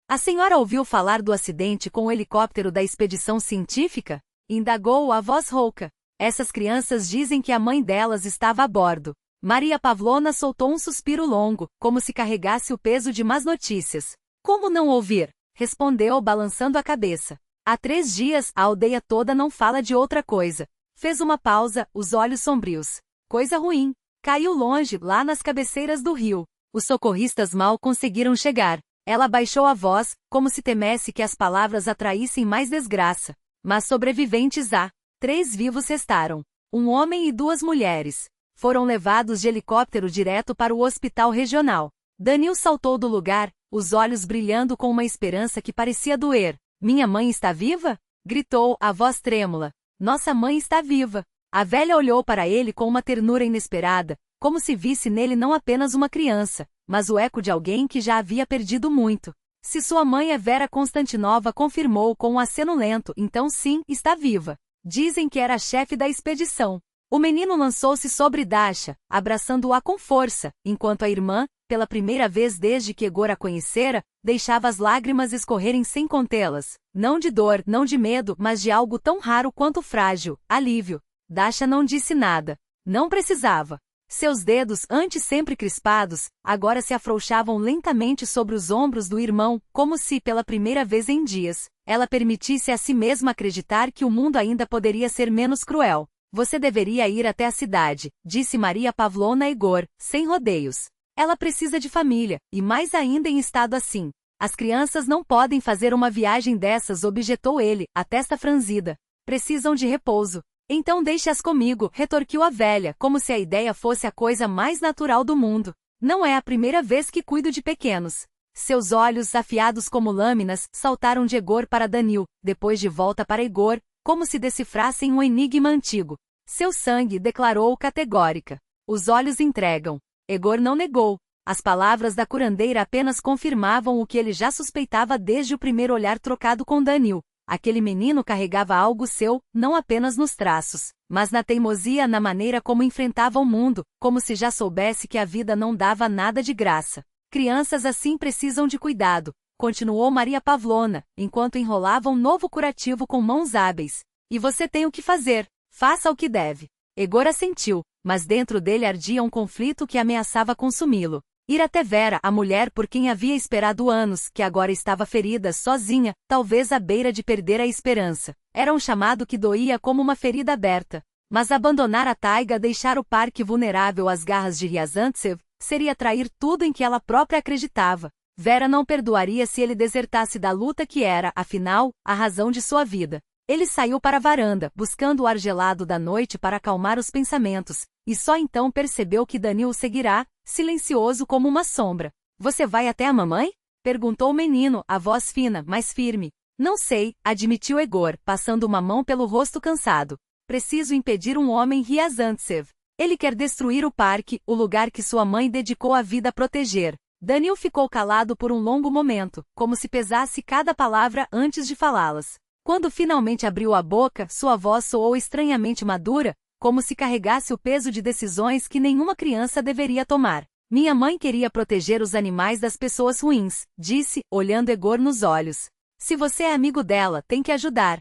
A: A senhora ouviu falar do acidente com o helicóptero da expedição científica? Indagou a voz rouca. Essas crianças dizem que a mãe delas estava a bordo. Maria Pavlovna soltou um suspiro longo, como se carregasse o peso de más notícias. Como não ouvir? Respondeu balançando a cabeça. Há 3 dias, a aldeia toda não fala de outra coisa. Fez uma pausa, os olhos sombrios. Coisa ruim. Caiu longe, lá nas cabeceiras do rio. Os socorristas mal conseguiram chegar. Ela baixou a voz, como se temesse que as palavras atraíssem mais desgraça. Mas sobreviventes há. 3 vivos restaram. Um homem e 2 mulheres. Foram levados de helicóptero direto para o hospital regional. Daniel saltou do lugar, os olhos brilhando com uma esperança que parecia doer. Minha mãe está viva? Gritou, a voz trêmula. Nossa mãe está viva. A velha olhou para ele com uma ternura inesperada, como se visse nele não apenas uma criança, mas o eco de alguém que já havia perdido muito. Se sua mãe é Vera Constantinova, confirmou com um aceno lento, então sim, está viva. Dizem que era a chefe da expedição. O menino lançou-se sobre Dasha, abraçando-a com força, enquanto a irmã, pela primeira vez desde que Egor a conhecera, deixava as lágrimas escorrerem sem contê-las. Não de dor, não de medo, mas de algo tão raro quanto frágil, alívio. Dasha não disse nada. Não precisava. Seus dedos, antes sempre crispados, agora se afrouxavam lentamente sobre os ombros do irmão, como se, pela primeira vez em dias, ela permitisse a si mesma acreditar que o mundo ainda poderia ser menos cruel. Você deveria ir até a cidade, disse Maria Pavlovna a Egor, sem rodeios. Ela precisa de família, e mais ainda em estado assim. As crianças não podem fazer uma viagem dessas, objetou ele, a testa franzida. Precisam de repouso. Então deixe-as comigo, retorquiu a velha, como se a ideia fosse a coisa mais natural do mundo. Não é a primeira vez que cuido de pequenos. Seus olhos, afiados como lâminas, saltaram de Egor para Daniel, depois de volta para Egor, como se decifrassem um enigma antigo. Seu sangue, declarou categórica. Os olhos entregam. Egor não negou. As palavras da curandeira apenas confirmavam o que ele já suspeitava desde o primeiro olhar trocado com Daniel. Aquele menino carregava algo seu, não apenas nos traços, mas na teimosia, na maneira como enfrentava o mundo, como se já soubesse que a vida não dava nada de graça. Crianças assim precisam de cuidado, continuou Maria Pavlovna, enquanto enrolava um novo curativo com mãos hábeis. E você tem o que fazer, faça o que deve. Egor assentiu, mas dentro dele ardia um conflito que ameaçava consumi-lo. Ir até Vera, a mulher por quem havia esperado anos, que agora estava ferida, sozinha, talvez à beira de perder a esperança. Era um chamado que doía como uma ferida aberta. Mas abandonar a taiga, deixar o parque vulnerável às garras de Ryazantsev, seria trair tudo em que ela própria acreditava. Vera não perdoaria se ele desertasse da luta que era, afinal, a razão de sua vida. Ele saiu para a varanda, buscando o ar gelado da noite para acalmar os pensamentos, e só então percebeu que Daniel o seguirá, silencioso como uma sombra. Você vai até a mamãe? Perguntou o menino, a voz fina, mas firme. Não sei, admitiu Egor, passando uma mão pelo rosto cansado. Preciso impedir um homem Ryazantsev. Ele quer destruir o parque, o lugar que sua mãe dedicou a vida a proteger. Daniel ficou calado por um longo momento, como se pesasse cada palavra antes de falá-las. Quando finalmente abriu a boca, sua voz soou estranhamente madura, como se carregasse o peso de decisões que nenhuma criança deveria tomar. Minha mãe queria proteger os animais das pessoas ruins, disse, olhando Egor nos olhos. Se você é amigo dela, tem que ajudar.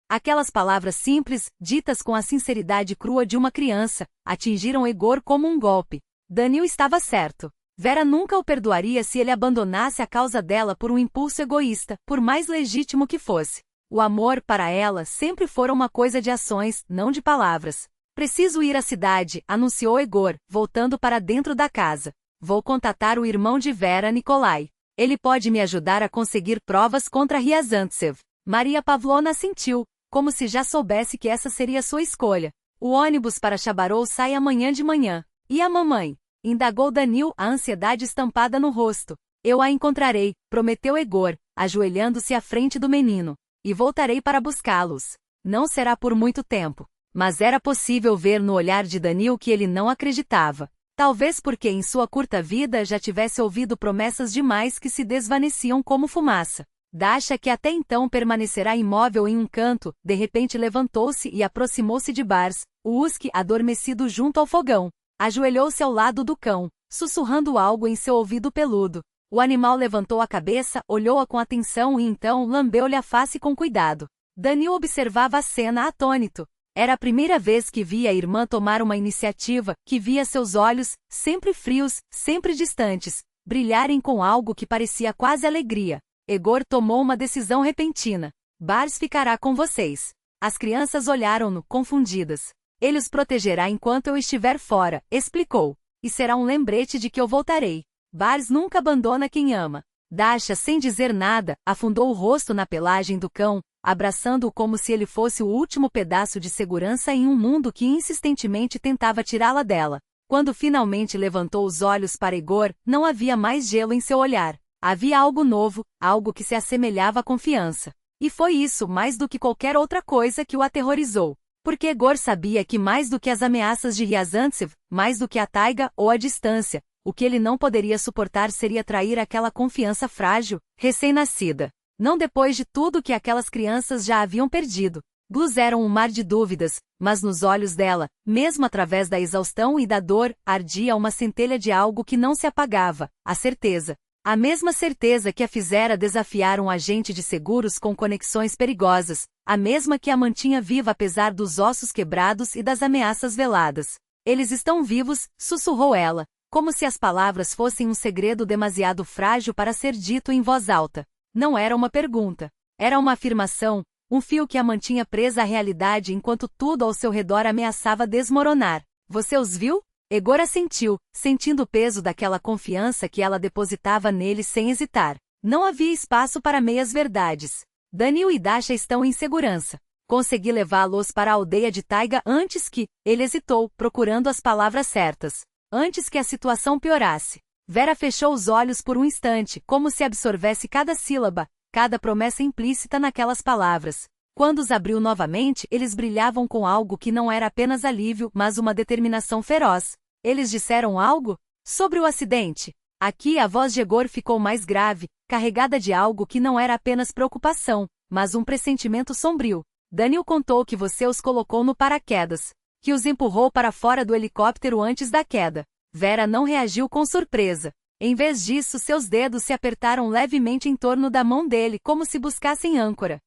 A: Aquelas palavras simples, ditas com a sinceridade crua de uma criança, atingiram Egor como um golpe. Daniel estava certo. Vera nunca o perdoaria se ele abandonasse a causa dela por um impulso egoísta, por mais legítimo que fosse. O amor, para ela, sempre fora uma coisa de ações, não de palavras. Preciso ir à cidade, anunciou Egor, voltando para dentro da casa. Vou contatar o irmão de Vera, Nikolai. Ele pode me ajudar a conseguir provas contra Ryazantsev. Maria Pavlovna assentiu, como se já soubesse que essa seria sua escolha. O ônibus para Chabarov sai amanhã de manhã. E a mamãe? Indagou Daniel, a ansiedade estampada no rosto. Eu a encontrarei, prometeu Egor, ajoelhando-se à frente do menino. E voltarei para buscá-los. Não será por muito tempo. Mas era possível ver no olhar de Daniel que ele não acreditava. Talvez porque em sua curta vida já tivesse ouvido promessas demais que se desvaneciam como fumaça. Dasha, que até então permanecerá imóvel em um canto, de repente levantou-se e aproximou-se de Bars, o husky adormecido junto ao fogão. Ajoelhou-se ao lado do cão, sussurrando algo em seu ouvido peludo. O animal levantou a cabeça, olhou-a com atenção e então lambeu-lhe a face com cuidado. Daniel observava a cena atônito. Era a primeira vez que via a irmã tomar uma iniciativa, que via seus olhos, sempre frios, sempre distantes, brilharem com algo que parecia quase alegria. Egor tomou uma decisão repentina. Bars ficará com vocês. As crianças olharam-no, confundidas. Ele os protegerá enquanto eu estiver fora, explicou. E será um lembrete de que eu voltarei. Bars nunca abandona quem ama. Dasha, sem dizer nada, afundou o rosto na pelagem do cão, abraçando-o como se ele fosse o último pedaço de segurança em um mundo que insistentemente tentava tirá-la dela. Quando finalmente levantou os olhos para Igor, não havia mais gelo em seu olhar. Havia algo novo, algo que se assemelhava à confiança. E foi isso, mais do que qualquer outra coisa, que o aterrorizou. Porque Egor sabia que mais do que as ameaças de Ryazantsev, mais do que a taiga ou a distância, o que ele não poderia suportar seria trair aquela confiança frágil, recém-nascida. Não depois de tudo que aquelas crianças já haviam perdido. Glus eram um mar de dúvidas, mas nos olhos dela, mesmo através da exaustão e da dor, ardia uma centelha de algo que não se apagava, a certeza. A mesma certeza que a fizera desafiar um agente de seguros com conexões perigosas, a mesma que a mantinha viva apesar dos ossos quebrados e das ameaças veladas. Eles estão vivos, sussurrou ela, como se as palavras fossem um segredo demasiado frágil para ser dito em voz alta. Não era uma pergunta. Era uma afirmação, um fio que a mantinha presa à realidade enquanto tudo ao seu redor ameaçava desmoronar. Você os viu? Egor assentiu, sentindo o peso daquela confiança que ela depositava nele sem hesitar. Não havia espaço para meias-verdades. Daniel e Dasha estão em segurança. Consegui levá-los para a aldeia de Taiga antes que... Ele hesitou, procurando as palavras certas. Antes que a situação piorasse. Vera fechou os olhos por um instante, como se absorvesse cada sílaba, cada promessa implícita naquelas palavras. Quando os abriu novamente, eles brilhavam com algo que não era apenas alívio, mas uma determinação feroz. Eles disseram algo? Sobre o acidente. Aqui a voz de Egor ficou mais grave, carregada de algo que não era apenas preocupação, mas um pressentimento sombrio. Daniel contou que você os colocou no paraquedas, que os empurrou para fora do helicóptero antes da queda. Vera não reagiu com surpresa. Em vez disso, seus dedos se apertaram levemente em torno da mão dele, como se buscassem âncora.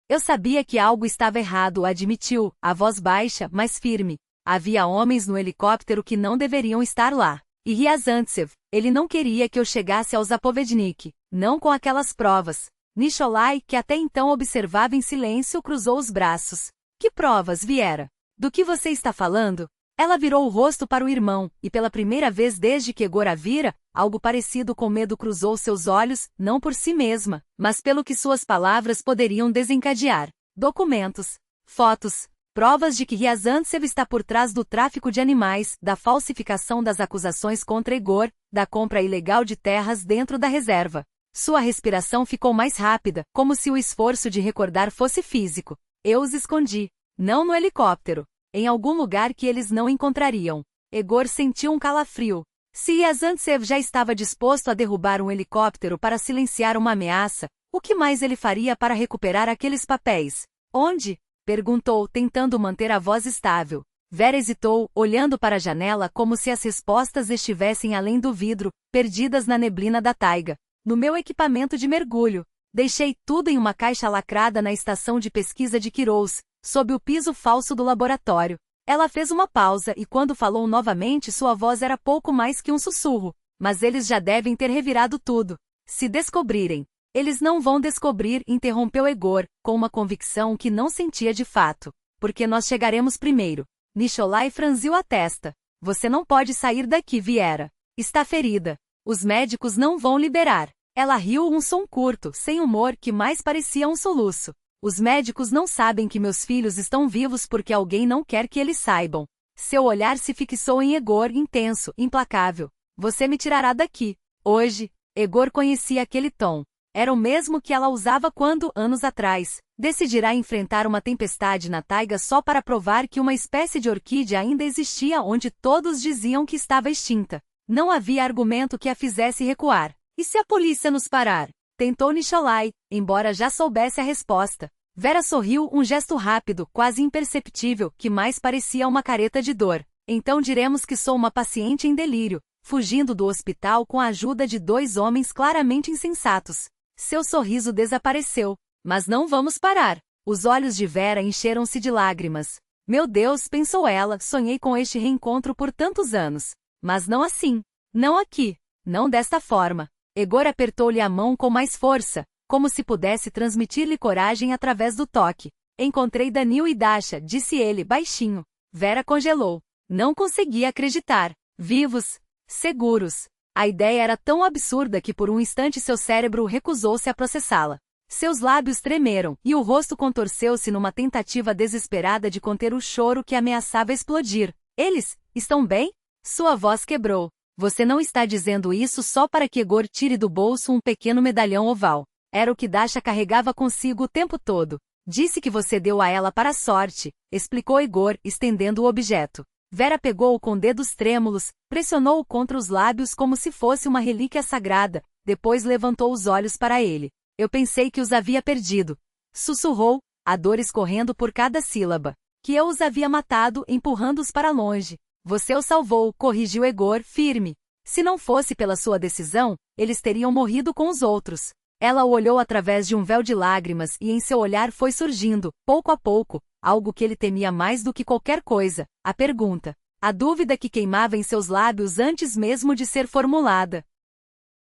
A: Eu sabia que algo estava errado, admitiu, a voz baixa, mas firme. Havia homens no helicóptero que não deveriam estar lá. E Ryazantsev, ele não queria que eu chegasse ao Zapovednik, não com aquelas provas. Nicholai, que até então observava em silêncio, cruzou os braços. Que provas, Viera? Do que você está falando? Ela virou o rosto para o irmão, e pela primeira vez desde que Egor a vira, algo parecido com medo cruzou seus olhos, não por si mesma, mas pelo que suas palavras poderiam desencadear. Documentos, fotos, provas de que Ryazantsev está por trás do tráfico de animais, da falsificação das acusações contra Egor, da compra ilegal de terras dentro da reserva. Sua respiração ficou mais rápida, como se o esforço de recordar fosse físico. Eu os escondi. Não no helicóptero. Em algum lugar que eles não encontrariam. Egor sentiu um calafrio. Se Ryazantsev já estava disposto a derrubar um helicóptero para silenciar uma ameaça, o que mais ele faria para recuperar aqueles papéis? Onde? Perguntou, tentando manter a voz estável. Vera hesitou, olhando para a janela como se as respostas estivessem além do vidro, perdidas na neblina da taiga. No meu equipamento de mergulho. Deixei tudo em uma caixa lacrada na estação de pesquisa de Quirous, sob o piso falso do laboratório. Ela fez uma pausa e quando falou novamente sua voz era pouco mais que um sussurro. Mas eles já devem ter revirado tudo. Se descobrirem. Eles não vão descobrir, interrompeu Egor, com uma convicção que não sentia de fato. Porque nós chegaremos primeiro. Nicholai franziu a testa. Você não pode sair daqui, Viera. Está ferida. Os médicos não vão liberar. Ela riu um som curto, sem humor, que mais parecia um soluço. Os médicos não sabem que meus filhos estão vivos porque alguém não quer que eles saibam. Seu olhar se fixou em Egor, intenso, implacável. Você me tirará daqui. Hoje, Egor conhecia aquele tom. Era o mesmo que ela usava quando, anos atrás, decidirá enfrentar uma tempestade na taiga só para provar que uma espécie de orquídea ainda existia onde todos diziam que estava extinta. Não havia argumento que a fizesse recuar. E se a polícia nos parar? Tentou Nicholai, embora já soubesse a resposta. Vera sorriu, um gesto rápido, quase imperceptível, que mais parecia uma careta de dor. Então diremos que sou uma paciente em delírio, fugindo do hospital com a ajuda de dois homens claramente insensatos. Seu sorriso desapareceu. Mas não vamos parar. Os olhos de Vera encheram-se de lágrimas. Meu Deus, pensou ela, sonhei com este reencontro por tantos anos. Mas não assim. Não aqui. Não desta forma. Egor apertou-lhe a mão com mais força, como se pudesse transmitir-lhe coragem através do toque. Encontrei Danil e Dasha, disse ele, baixinho. Vera congelou. Não conseguia acreditar. Vivos. Seguros. A ideia era tão absurda que por um instante seu cérebro recusou-se a processá-la. Seus lábios tremeram, e o rosto contorceu-se numa tentativa desesperada de conter o choro que ameaçava explodir. Eles estão bem? Sua voz quebrou. Você não está dizendo isso só para que Egor tire do bolso um pequeno medalhão oval. Era o que Dasha carregava consigo o tempo todo. Disse que você deu a ela para a sorte, explicou Egor, estendendo o objeto. Vera pegou-o com dedos trêmulos, pressionou-o contra os lábios como se fosse uma relíquia sagrada, depois levantou os olhos para ele. Eu pensei que os havia perdido. Sussurrou, a dor escorrendo por cada sílaba. Que eu os havia matado, empurrando-os para longe. Você os salvou, corrigiu Egor, firme. Se não fosse pela sua decisão, eles teriam morrido com os outros. Ela o olhou através de um véu de lágrimas e em seu olhar foi surgindo, pouco a pouco, algo que ele temia mais do que qualquer coisa, a pergunta. A dúvida que queimava em seus lábios antes mesmo de ser formulada.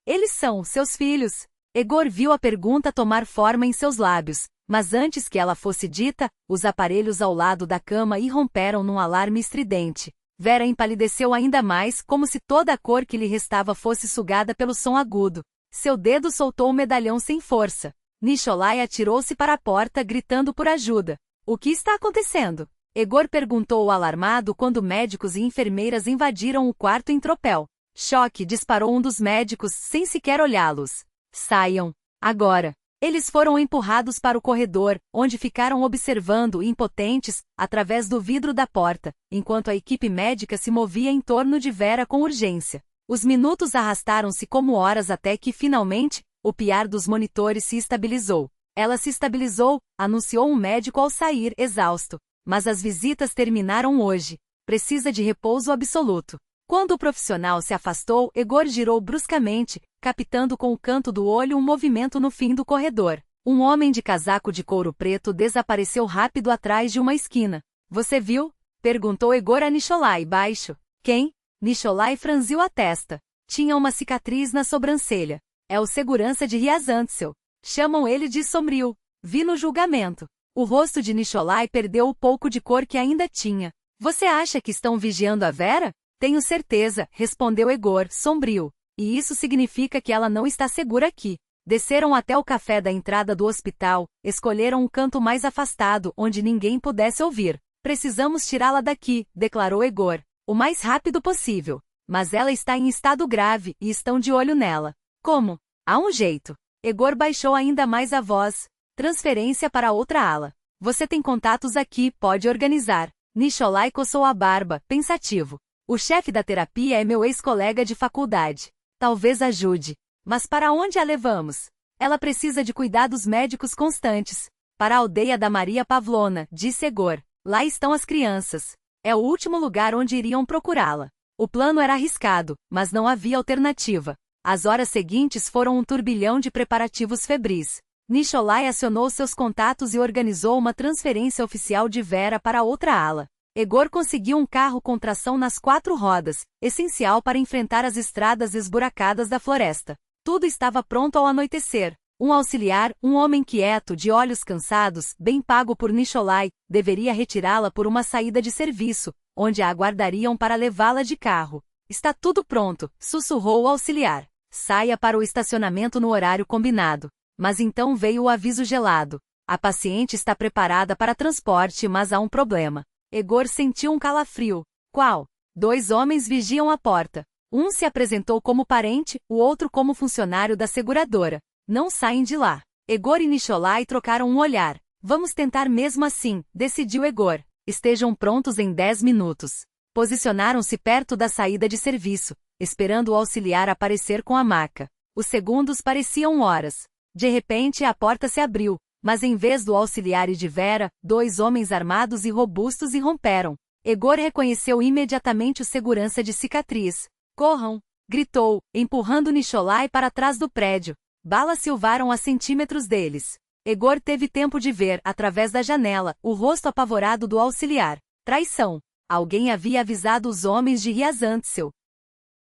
A: Eles são seus filhos. Egor viu a pergunta tomar forma em seus lábios, mas antes que ela fosse dita, os aparelhos ao lado da cama irromperam num alarme estridente. Vera empalideceu ainda mais, como se toda a cor que lhe restava fosse sugada pelo som agudo. Seu dedo soltou o medalhão sem força. Nicholai atirou-se para a porta, gritando por ajuda. O que está acontecendo? Egor perguntou alarmado quando médicos e enfermeiras invadiram o quarto em tropel. Choque, disparou um dos médicos, sem sequer olhá-los. Saiam. Agora. Eles foram empurrados para o corredor, onde ficaram observando, impotentes, através do vidro da porta, enquanto a equipe médica se movia em torno de Vera com urgência. Os minutos arrastaram-se como horas até que, finalmente, o piar dos monitores se estabilizou. Ela se estabilizou, anunciou um médico ao sair, exausto. Mas as visitas terminaram hoje. Precisa de repouso absoluto. Quando o profissional se afastou, Egor girou bruscamente, captando com o canto do olho um movimento no fim do corredor. Um homem de casaco de couro preto desapareceu rápido atrás de uma esquina. Você viu? Perguntou Egor a Nicholai baixo. Quem? Nicholai franziu a testa. Tinha uma cicatriz na sobrancelha. É o segurança de Ryazantsev. Chamam ele de Sombrio. Vi no julgamento. O rosto de Nicholai perdeu o pouco de cor que ainda tinha. Você acha que estão vigiando a Vera? Tenho certeza, respondeu Egor, sombrio. E isso significa que ela não está segura aqui. Desceram até o café da entrada do hospital, escolheram um canto mais afastado onde ninguém pudesse ouvir. Precisamos tirá-la daqui, declarou Egor. O mais rápido possível. Mas ela está em estado grave e estão de olho nela. Como? Há um jeito. Egor baixou ainda mais a voz. Transferência para outra ala. Você tem contatos aqui, pode organizar. Nicholai coçou a barba, pensativo. O chefe da terapia é meu ex-colega de faculdade. Talvez ajude. Mas para onde a levamos? Ela precisa de cuidados médicos constantes. Para a aldeia da Maria Pavlovna, disse Egor. Lá estão as crianças. É o último lugar onde iriam procurá-la. O plano era arriscado, mas não havia alternativa. As horas seguintes foram um turbilhão de preparativos febris. Nicholai acionou seus contatos e organizou uma transferência oficial de Vera para outra ala. Egor conseguiu um carro com tração nas 4 rodas, essencial para enfrentar as estradas esburacadas da floresta. Tudo estava pronto ao anoitecer. Um auxiliar, um homem quieto, de olhos cansados, bem pago por Nicholai, deveria retirá-la por uma saída de serviço, onde a aguardariam para levá-la de carro. Está tudo pronto, sussurrou o auxiliar. Saia para o estacionamento no horário combinado. Mas então veio o aviso gelado. A paciente está preparada para transporte, mas há um problema. Egor sentiu um calafrio. Qual? 2 homens vigiam a porta. Um se apresentou como parente, o outro como funcionário da seguradora. Não saem de lá. Egor e Nicholai trocaram um olhar. Vamos tentar mesmo assim, decidiu Egor. Estejam prontos em 10 minutos. Posicionaram-se perto da saída de serviço, esperando o auxiliar aparecer com a maca. Os segundos pareciam horas. De repente a porta se abriu, mas em vez do auxiliar e de Vera, 2 homens armados e robustos irromperam. Egor reconheceu imediatamente o segurança de cicatriz. Corram! Gritou, empurrando Nicholai para trás do prédio. Balas silvaram a centímetros deles. Egor teve tempo de ver, através da janela, o rosto apavorado do auxiliar. Traição! Alguém havia avisado os homens de Ryazantsev.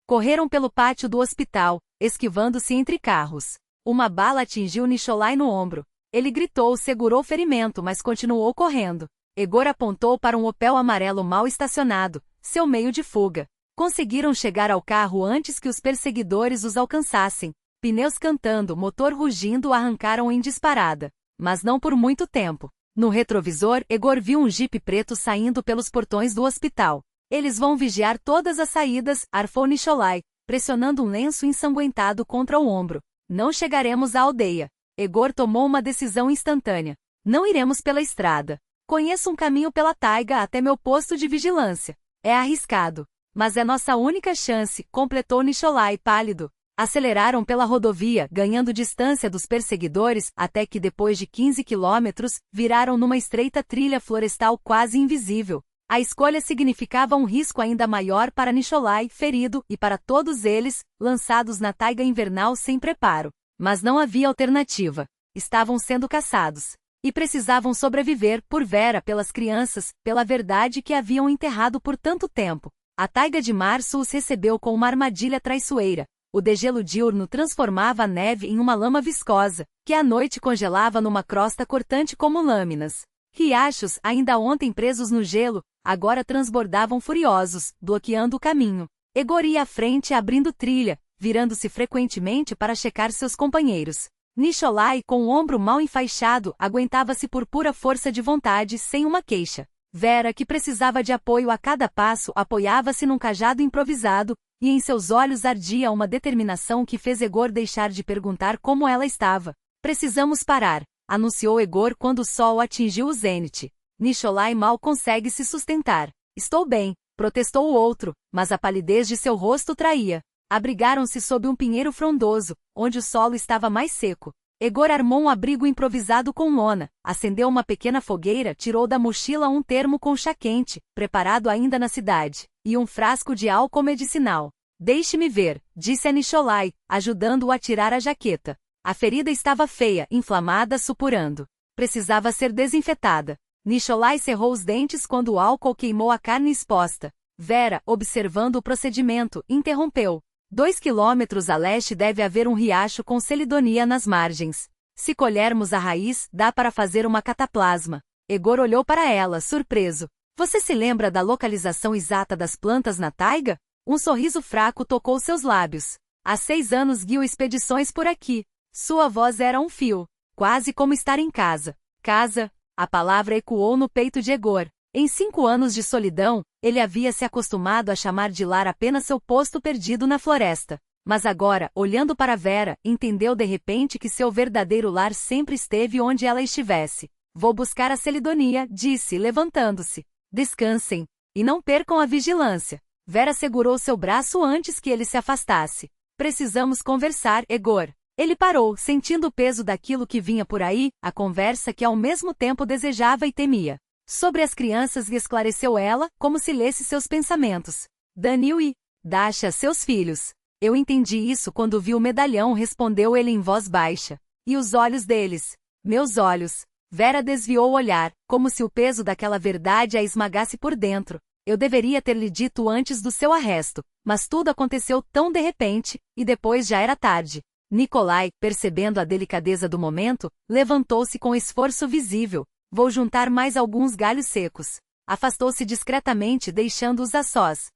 A: Correram pelo pátio do hospital, esquivando-se entre carros. Uma bala atingiu Nicholai no ombro. Ele gritou, segurou o ferimento, mas continuou correndo. Egor apontou para um Opel amarelo mal estacionado, seu meio de fuga. Conseguiram chegar ao carro antes que os perseguidores os alcançassem. Pneus cantando, motor rugindo, arrancaram em disparada. Mas não por muito tempo. No retrovisor, Egor viu um jipe preto saindo pelos portões do hospital. Eles vão vigiar todas as saídas, arfou Nicholai, pressionando um lenço ensanguentado contra o ombro. Não chegaremos à aldeia. Egor tomou uma decisão instantânea. Não iremos pela estrada. Conheço um caminho pela taiga até meu posto de vigilância. É arriscado. Mas é nossa única chance, completou Nicholai pálido. Aceleraram pela rodovia, ganhando distância dos perseguidores, até que depois de 15 quilômetros, viraram numa estreita trilha florestal quase invisível. A escolha significava um risco ainda maior para Nicholai, ferido, e para todos eles, lançados na taiga invernal sem preparo. Mas não havia alternativa. Estavam sendo caçados. E precisavam sobreviver, por Vera, pelas crianças, pela verdade que haviam enterrado por tanto tempo. A taiga de março os recebeu com uma armadilha traiçoeira. O degelo diurno transformava a neve em uma lama viscosa, que à noite congelava numa crosta cortante como lâminas. Riachos, ainda ontem presos no gelo, agora transbordavam furiosos, bloqueando o caminho. Egor ia à frente abrindo trilha, virando-se frequentemente para checar seus companheiros. Nicholai, com o ombro mal enfaixado, aguentava-se por pura força de vontade, sem uma queixa. Vera, que precisava de apoio a cada passo, apoiava-se num cajado improvisado, e em seus olhos ardia uma determinação que fez Egor deixar de perguntar como ela estava. Precisamos parar, anunciou Egor quando o sol atingiu o zênite. Nicholai mal consegue se sustentar. Estou bem, protestou o outro, mas a palidez de seu rosto traía. Abrigaram-se sob um pinheiro frondoso, onde o solo estava mais seco. Egor armou um abrigo improvisado com lona, acendeu uma pequena fogueira, tirou da mochila um termo com chá quente, preparado ainda na cidade, e um frasco de álcool medicinal. Deixe-me ver, disse a Nicholai, ajudando-o a tirar a jaqueta. A ferida estava feia, inflamada, supurando. Precisava ser desinfetada. Nicholai cerrou os dentes quando o álcool queimou a carne exposta. Vera, observando o procedimento, interrompeu. 2 quilômetros a leste deve haver um riacho com celidonia nas margens. Se colhermos a raiz, dá para fazer uma cataplasma. Egor olhou para ela, surpreso. Você se lembra da localização exata das plantas na taiga? Um sorriso fraco tocou seus lábios. Há 6 anos guio expedições por aqui. Sua voz era um fio. Quase como estar em casa. Casa? A palavra ecoou no peito de Egor. Em 5 anos de solidão, ele havia se acostumado a chamar de lar apenas seu posto perdido na floresta. Mas agora, olhando para Vera, entendeu de repente que seu verdadeiro lar sempre esteve onde ela estivesse. Vou buscar a celidonia, disse, levantando-se. Descansem. E não percam a vigilância. Vera segurou seu braço antes que ele se afastasse. Precisamos conversar, Egor. Ele parou, sentindo o peso daquilo que vinha por aí, a conversa que ao mesmo tempo desejava e temia. Sobre as crianças, lhe esclareceu ela, como se lesse seus pensamentos. Daniel e Dasha, seus filhos. Eu entendi isso quando vi o medalhão, respondeu ele em voz baixa. E os olhos deles? Meus olhos. Vera desviou o olhar, como se o peso daquela verdade a esmagasse por dentro. Eu deveria ter lhe dito antes do seu arresto, mas tudo aconteceu tão de repente, e depois já era tarde. Nicholai, percebendo a delicadeza do momento, levantou-se com esforço visível. Vou juntar mais alguns galhos secos. Afastou-se discretamente, deixando-os a sós.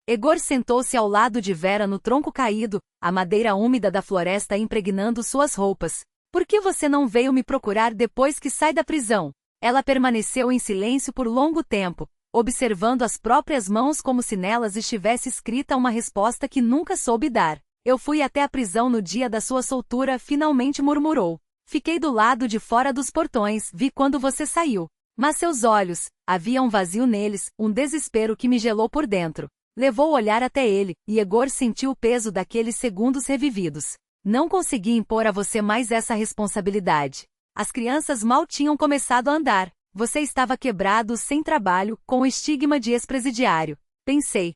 A: Egor sentou-se ao lado de Vera no tronco caído, a madeira úmida da floresta impregnando suas roupas. Por que você não veio me procurar depois que sai da prisão? Ela permaneceu em silêncio por longo tempo, observando as próprias mãos como se nelas estivesse escrita uma resposta que nunca soube dar. Eu fui até a prisão no dia da sua soltura, finalmente murmurou. Fiquei do lado de fora dos portões, vi quando você saiu. Mas seus olhos, havia um vazio neles, um desespero que me gelou por dentro. Levou o olhar até ele, e Egor sentiu o peso daqueles segundos revividos. Não consegui impor a você mais essa responsabilidade. As crianças mal tinham começado a andar. Você estava quebrado, sem trabalho, com o estigma de ex-presidiário. Pensei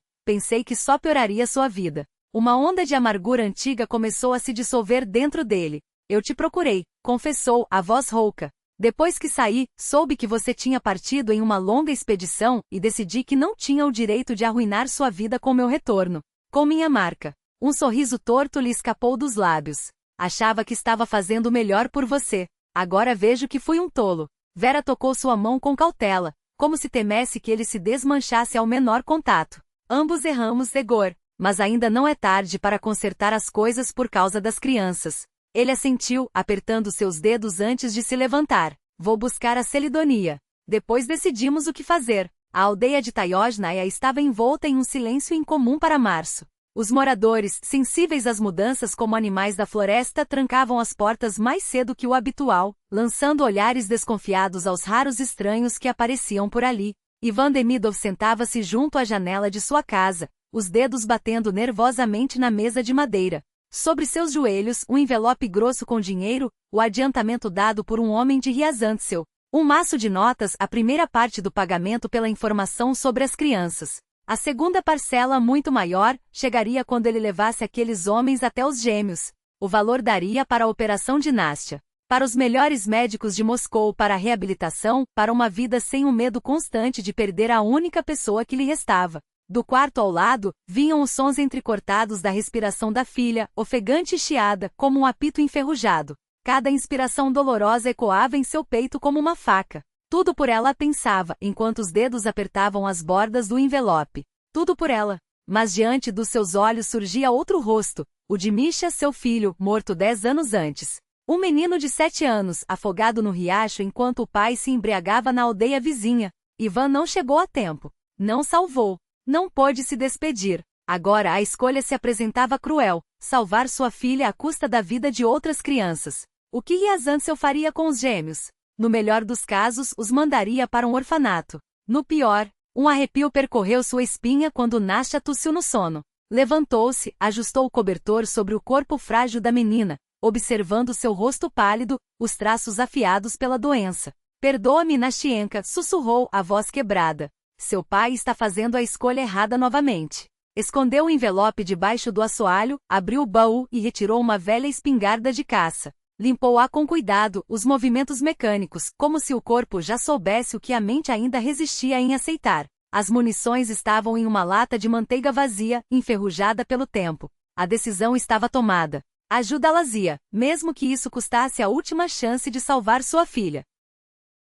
A: que só pioraria sua vida. Uma onda de amargura antiga começou a se dissolver dentro dele. Eu te procurei, confessou, a voz rouca. Depois que saí, soube que você tinha partido em uma longa expedição, e decidi que não tinha o direito de arruinar sua vida com meu retorno. Com minha marca. Um sorriso torto lhe escapou dos lábios. Achava que estava fazendo o melhor por você. Agora vejo que fui um tolo. Vera tocou sua mão com cautela, como se temesse que ele se desmanchasse ao menor contato. Ambos erramos, Egor, mas ainda não é tarde para consertar as coisas por causa das crianças. Ele assentiu, apertando seus dedos antes de se levantar. Vou buscar a Celidonia. Depois decidimos o que fazer. A aldeia de Taiosnaia estava envolta em um silêncio incomum para março. Os moradores, sensíveis às mudanças como animais da floresta, trancavam as portas mais cedo que o habitual, lançando olhares desconfiados aos raros estranhos que apareciam por ali. Ivan Demidov sentava-se junto à janela de sua casa, os dedos batendo nervosamente na mesa de madeira. Sobre seus joelhos, um envelope grosso com dinheiro, o adiantamento dado por um homem de Ryazantsev. Um maço de notas, a primeira parte do pagamento pela informação sobre as crianças. A segunda parcela, muito maior, chegaria quando ele levasse aqueles homens até os gêmeos. O valor daria para a Operação Dinástia, para os melhores médicos de Moscou, para a reabilitação, para uma vida sem o medo constante de perder a única pessoa que lhe restava. Do quarto ao lado, vinham os sons entrecortados da respiração da filha, ofegante e chiada, como um apito enferrujado. Cada inspiração dolorosa ecoava em seu peito como uma faca. Tudo por ela, pensava, enquanto os dedos apertavam as bordas do envelope. Tudo por ela. Mas diante dos seus olhos surgia outro rosto, o de Misha, seu filho, morto 10 anos antes. Um menino de 7 anos, afogado no riacho enquanto o pai se embriagava na aldeia vizinha. Ivan não chegou a tempo. Não salvou. Não pôde se despedir. Agora a escolha se apresentava cruel, salvar sua filha à custa da vida de outras crianças. O que Ryazantsev faria com os gêmeos? No melhor dos casos, os mandaria para um orfanato. No pior, um arrepio percorreu sua espinha quando Nastya tossiu no sono. Levantou-se, ajustou o cobertor sobre o corpo frágil da menina, observando seu rosto pálido, os traços afiados pela doença. Perdoa-me, Nastienka, sussurrou, a voz quebrada. Seu pai está fazendo a escolha errada novamente. Escondeu o envelope debaixo do assoalho, abriu o baú e retirou uma velha espingarda de caça. Limpou-a com cuidado, os movimentos mecânicos, como se o corpo já soubesse o que a mente ainda resistia em aceitar. As munições estavam em uma lata de manteiga vazia, enferrujada pelo tempo. A decisão estava tomada. Ajuda-las-ia, mesmo que isso custasse a última chance de salvar sua filha.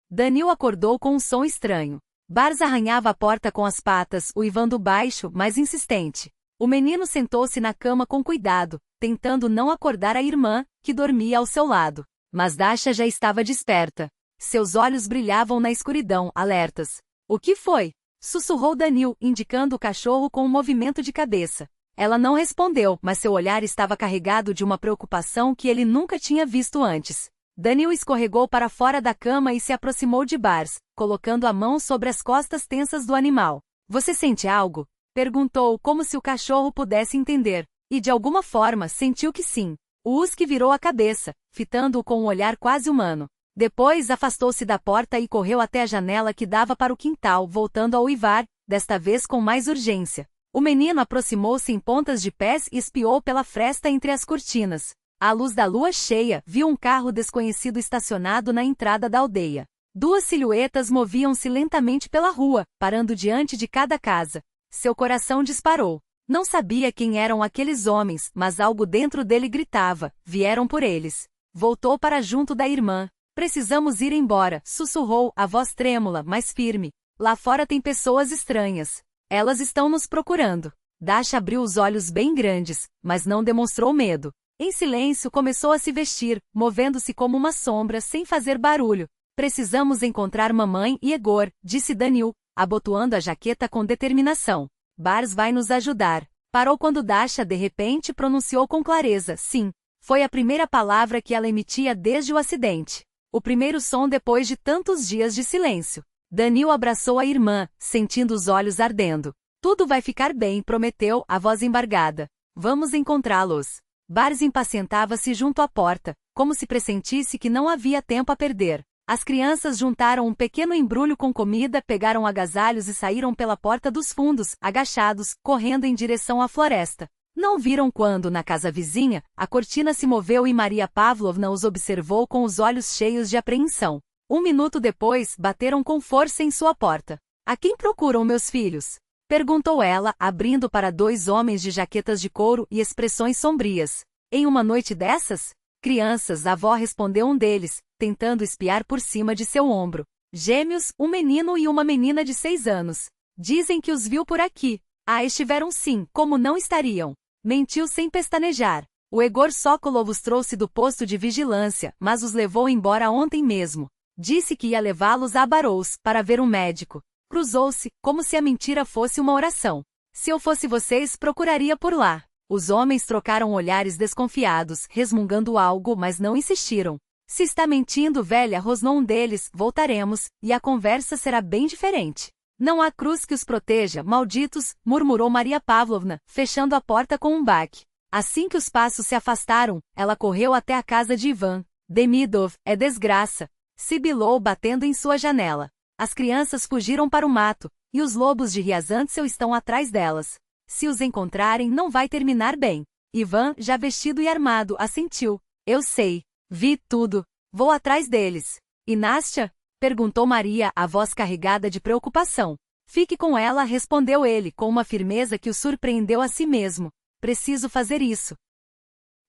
A: Danil acordou com um som estranho. Bars arranhava a porta com as patas, uivando baixo, mas insistente. O menino sentou-se na cama com cuidado, tentando não acordar a irmã, que dormia ao seu lado. Mas Dasha já estava desperta. Seus olhos brilhavam na escuridão, alertas. O que foi? Sussurrou Danil, indicando o cachorro com um movimento de cabeça. Ela não respondeu, mas seu olhar estava carregado de uma preocupação que ele nunca tinha visto antes. Danil escorregou para fora da cama e se aproximou de Bars, colocando a mão sobre as costas tensas do animal. Você sente algo? Perguntou, como se o cachorro pudesse entender. E de alguma forma sentiu que sim. O husky virou a cabeça, fitando-o com um olhar quase humano. Depois afastou-se da porta e correu até a janela que dava para o quintal, voltando a uivar, desta vez com mais urgência. O menino aproximou-se em pontas de pés e espiou pela fresta entre as cortinas. À luz da lua cheia, viu um carro desconhecido estacionado na entrada da aldeia. Duas silhuetas moviam-se lentamente pela rua, parando diante de cada casa. Seu coração disparou. Não sabia quem eram aqueles homens, mas algo dentro dele gritava, vieram por eles. Voltou para junto da irmã. Precisamos ir embora, sussurrou, a voz trêmula, mas firme. Lá fora tem pessoas estranhas. Elas estão nos procurando. Dasha abriu os olhos bem grandes, mas não demonstrou medo. Em silêncio começou a se vestir, movendo-se como uma sombra sem fazer barulho. Precisamos encontrar mamãe e Egor, disse Danil, abotoando a jaqueta com determinação. Bars vai nos ajudar. Parou quando Dasha de repente pronunciou com clareza, sim. Foi a primeira palavra que ela emitia desde o acidente. O primeiro som depois de tantos dias de silêncio. Danil abraçou a irmã, sentindo os olhos ardendo. Tudo vai ficar bem, prometeu, a voz embargada. Vamos encontrá-los. Bars impacientava-se junto à porta, como se pressentisse que não havia tempo a perder. As crianças juntaram um pequeno embrulho com comida, pegaram agasalhos e saíram pela porta dos fundos, agachados, correndo em direção à floresta. Não viram quando, na casa vizinha, a cortina se moveu e Maria Pavlovna os observou com os olhos cheios de apreensão. 1 minuto depois, bateram com força em sua porta. A quem procuram meus filhos? Perguntou ela, abrindo para 2 homens de jaquetas de couro e expressões sombrias. Em uma noite dessas? Crianças, a avó respondeu um deles, tentando espiar por cima de seu ombro. Gêmeos, um menino e uma menina de 6 anos. Dizem que os viu por aqui. Ah, estiveram sim, como não estariam? Mentiu sem pestanejar. O Egor Sokolov os trouxe do posto de vigilância, mas os levou embora ontem mesmo. Disse que ia levá-los a Barous, para ver um médico. Cruzou-se, como se a mentira fosse uma oração. Se eu fosse vocês, procuraria por lá. Os homens trocaram olhares desconfiados, resmungando algo, mas não insistiram. Se está mentindo, velha, rosnou um deles, voltaremos, e a conversa será bem diferente. Não há cruz que os proteja, malditos, murmurou Maria Pavlovna, fechando a porta com um baque. Assim que os passos se afastaram, ela correu até a casa de Ivan. Demidov, é desgraça. Sibilou batendo em sua janela. As crianças fugiram para o mato, e os lobos de Ryazantsev estão atrás delas. Se os encontrarem, não vai terminar bem. Ivan, já vestido e armado, assentiu. Eu sei. Vi tudo. Vou atrás deles. E Nastya? Perguntou Maria, a voz carregada de preocupação. Fique com ela, respondeu ele, com uma firmeza que o surpreendeu a si mesmo. Preciso fazer isso.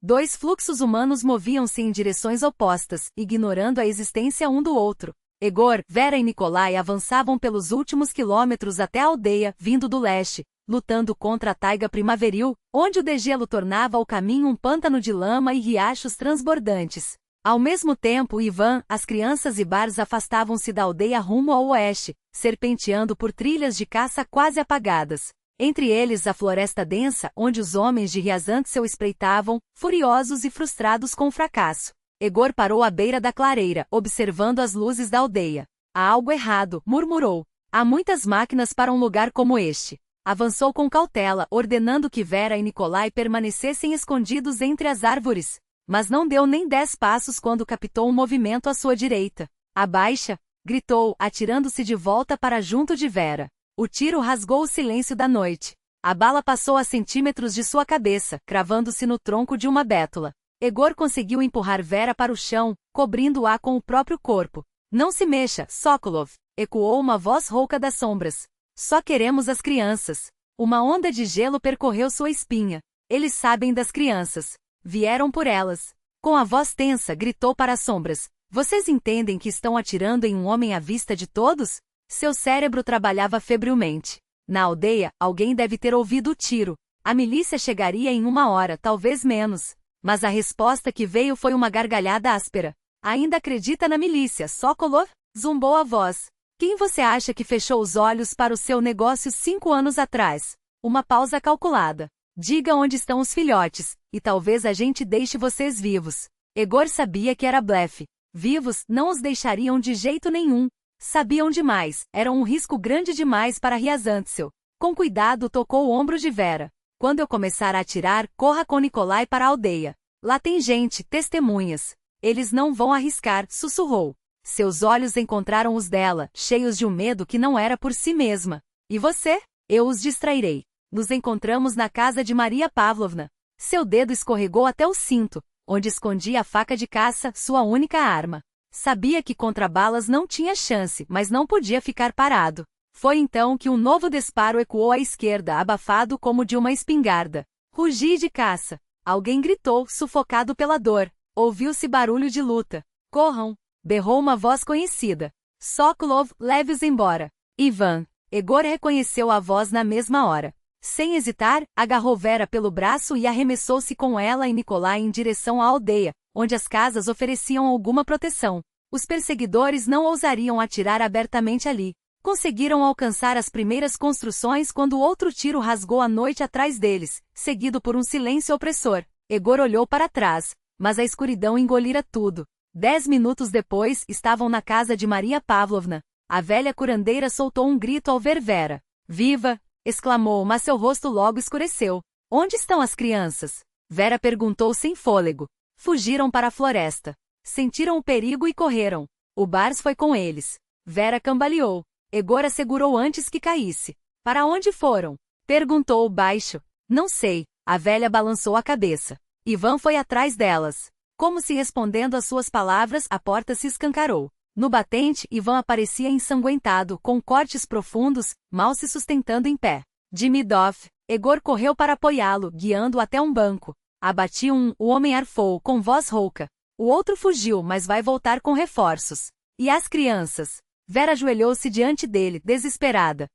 A: 2 fluxos humanos moviam-se em direções opostas, ignorando a existência um do outro. Egor, Vera e Nikolai avançavam pelos últimos quilômetros até a aldeia, vindo do leste, lutando contra a taiga primaveril, onde o degelo tornava o caminho um pântano de lama e riachos transbordantes. Ao mesmo tempo, Ivan, as crianças e Bars afastavam-se da aldeia rumo ao oeste, serpenteando por trilhas de caça quase apagadas. Entre eles a floresta densa, onde os homens de Ryazantsev espreitavam, furiosos e frustrados com o fracasso. Egor parou à beira da clareira, observando as luzes da aldeia. Há algo errado, murmurou. Há muitas máquinas para um lugar como este. Avançou com cautela, ordenando que Vera e Nikolai permanecessem escondidos entre as árvores. Mas não deu nem 10 passos quando captou um movimento à sua direita. Abaixa! Gritou, atirando-se de volta para junto de Vera. O tiro rasgou o silêncio da noite. A bala passou a centímetros de sua cabeça, cravando-se no tronco de uma bétula. Egor conseguiu empurrar Vera para o chão, cobrindo-a com o próprio corpo. Não se mexa, Sokolov! Ecoou uma voz rouca das sombras. Só queremos as crianças. Uma onda de gelo percorreu sua espinha. Eles sabem das crianças. Vieram por elas. Com a voz tensa, gritou para as sombras. Vocês entendem que estão atirando em um homem à vista de todos? Seu cérebro trabalhava febrilmente. Na aldeia, alguém deve ter ouvido o tiro. A milícia chegaria em 1 hora, talvez menos. Mas a resposta que veio foi uma gargalhada áspera. Ainda acredita na milícia, Sokolov? Zumbou a voz. Quem você acha que fechou os olhos para o seu negócio 5 anos atrás? Uma pausa calculada. Diga onde estão os filhotes, e talvez a gente deixe vocês vivos. Egor sabia que era blefe. Vivos, não os deixariam de jeito nenhum. Sabiam demais, eram um risco grande demais para Ryazantsev. Com cuidado tocou o ombro de Vera. Quando eu começar a atirar, corra com Nikolai para a aldeia. Lá tem gente, testemunhas. Eles não vão arriscar, sussurrou. Seus olhos encontraram os dela, cheios de um medo que não era por si mesma. E você? Eu os distrairei. Nos encontramos na casa de Maria Pavlovna. Seu dedo escorregou até o cinto, onde escondia a faca de caça, sua única arma. Sabia que contra balas não tinha chance, mas não podia ficar parado. Foi então que um novo disparo ecoou à esquerda, abafado como de uma espingarda. Rugi de caça. Alguém gritou, sufocado pela dor. Ouviu-se barulho de luta. Corram! Berrou uma voz conhecida. Sokolov, leve-os embora. Ivan. Egor reconheceu a voz na mesma hora. Sem hesitar, agarrou Vera pelo braço e arremessou-se com ela e Nikolai em direção à aldeia, onde as casas ofereciam alguma proteção. Os perseguidores não ousariam atirar abertamente ali. Conseguiram alcançar as primeiras construções quando outro tiro rasgou a noite atrás deles, seguido por um silêncio opressor. Egor olhou para trás, mas a escuridão engolira tudo. 10 minutos depois, estavam na casa de Maria Pavlovna. A velha curandeira soltou um grito ao ver Vera. Viva! Exclamou, mas seu rosto logo escureceu. Onde estão as crianças? Vera perguntou sem fôlego. Fugiram para a floresta. Sentiram o perigo e correram. O Bars foi com eles. Vera cambaleou. Egor a segurou antes que caísse. Para onde foram? Perguntou baixo. Não sei. A velha balançou a cabeça. Ivan foi atrás delas. Como se respondendo às suas palavras, a porta se escancarou. No batente, Ivan aparecia ensanguentado, com cortes profundos, mal se sustentando em pé. Demidov. Egor correu para apoiá-lo, guiando-o até um banco. Abati um, o homem arfou, com voz rouca. O outro fugiu, mas vai voltar com reforços. E as crianças? Vera ajoelhou-se diante dele, desesperada.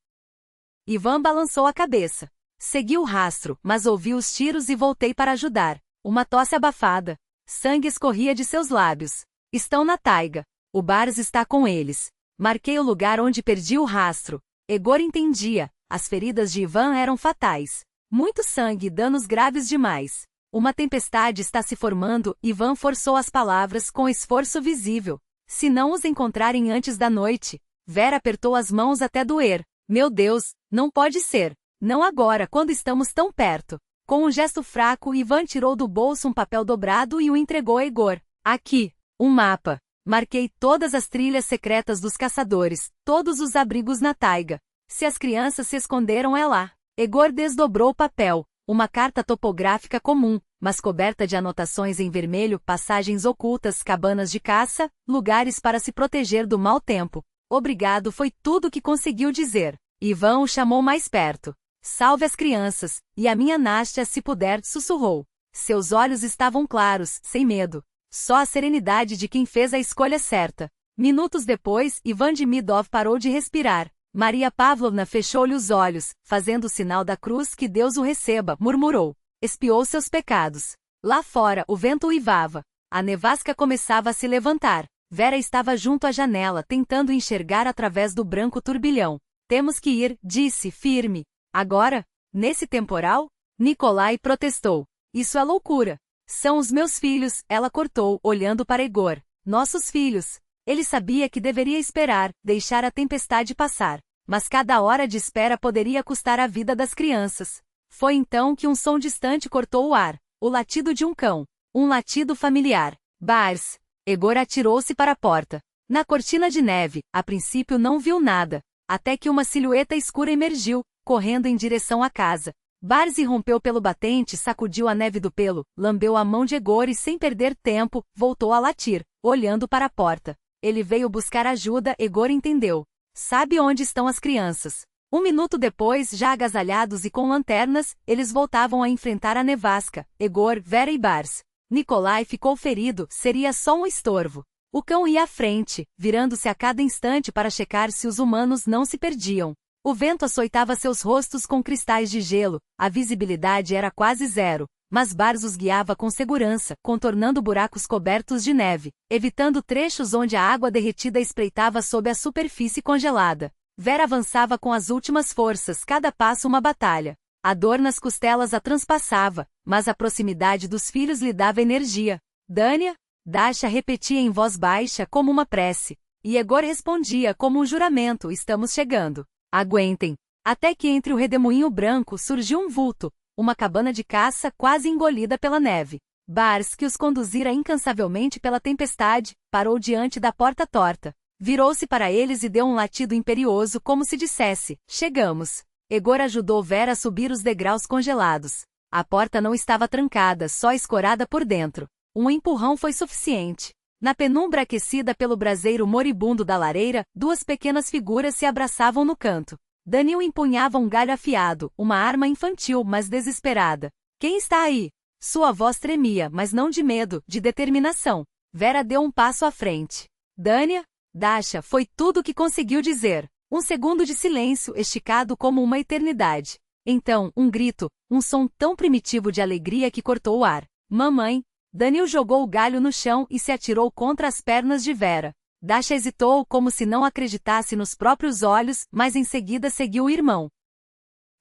A: Ivan balançou a cabeça. Segui o rastro, mas ouvi os tiros e voltei para ajudar. Uma tosse abafada. Sangue escorria de seus lábios. Estão na taiga. O Bars está com eles. Marquei o lugar onde perdi o rastro. Egor entendia. As feridas de Ivan eram fatais. Muito sangue e danos graves demais. Uma tempestade está se formando. Ivan forçou as palavras com esforço visível. Se não os encontrarem antes da noite. Vera apertou as mãos até doer. Meu Deus, não pode ser. Não agora, quando estamos tão perto. Com um gesto fraco, Ivan tirou do bolso um papel dobrado e o entregou a Egor. Aqui, um mapa. Marquei todas as trilhas secretas dos caçadores, todos os abrigos na taiga. Se as crianças se esconderam, é lá. Egor desdobrou o papel. Uma carta topográfica comum, mas coberta de anotações em vermelho, passagens ocultas, cabanas de caça, lugares para se proteger do mau tempo. Obrigado foi tudo que conseguiu dizer. Ivan o chamou mais perto. Salve as crianças, e a minha Nastya, se puder, sussurrou. Seus olhos estavam claros, sem medo. Só a serenidade de quem fez a escolha certa. Minutos depois, Ivan Demidov parou de respirar. Maria Pavlovna fechou-lhe os olhos, fazendo o sinal da cruz que Deus o receba, murmurou. Expiou seus pecados. Lá fora, o vento uivava. A nevasca começava a se levantar. Vera estava junto à janela, tentando enxergar através do branco turbilhão. Temos que ir, disse, firme. Agora? Nesse temporal? Nikolai protestou. Isso é loucura. São os meus filhos, ela cortou, olhando para Egor. Nossos filhos. Ele sabia que deveria esperar, deixar a tempestade passar. Mas cada hora de espera poderia custar a vida das crianças. Foi então que um som distante cortou o ar. O latido de um cão. Um latido familiar. Bars. Egor atirou-se para a porta. Na cortina de neve, a princípio não viu nada. Até que uma silhueta escura emergiu, correndo em direção à casa. Bars irrompeu pelo batente, sacudiu a neve do pelo, lambeu a mão de Egor e, sem perder tempo, voltou a latir, olhando para a porta. Ele veio buscar ajuda, Egor entendeu. Sabe onde estão as crianças. Um minuto depois, já agasalhados e com lanternas, eles voltavam a enfrentar a nevasca. Egor, Vera e Bars. Nikolai ficou ferido, seria só um estorvo. O cão ia à frente, virando-se a cada instante para checar se os humanos não se perdiam. O vento açoitava seus rostos com cristais de gelo, a visibilidade era quase zero, mas Bars os guiava com segurança, contornando buracos cobertos de neve, evitando trechos onde a água derretida espreitava sob a superfície congelada. Vera avançava com as últimas forças, cada passo uma batalha. A dor nas costelas a transpassava, mas a proximidade dos filhos lhe dava energia. Dania? Dasha repetia em voz baixa como uma prece. E Egor respondia como um juramento, estamos chegando. Aguentem. Até que entre o redemoinho branco surgiu um vulto, uma cabana de caça quase engolida pela neve. Bars, que os conduzira incansavelmente pela tempestade, parou diante da porta torta. Virou-se para eles e deu um latido imperioso como se dissesse, chegamos. Egor ajudou Vera a subir os degraus congelados. A porta não estava trancada, só escorada por dentro. Um empurrão foi suficiente. Na penumbra aquecida pelo braseiro moribundo da lareira, duas pequenas figuras se abraçavam no canto. Danil empunhava um galho afiado, uma arma infantil, mas desesperada. Quem está aí? Sua voz tremia, mas não de medo, de determinação. Vera deu um passo à frente. Dania? Dasha, foi tudo o que conseguiu dizer. Um segundo de silêncio, esticado como uma eternidade. Então, um grito, um som tão primitivo de alegria que cortou o ar. Mamãe! Danil jogou o galho no chão e se atirou contra as pernas de Vera. Dasha hesitou como se não acreditasse nos próprios olhos, mas em seguida seguiu o irmão.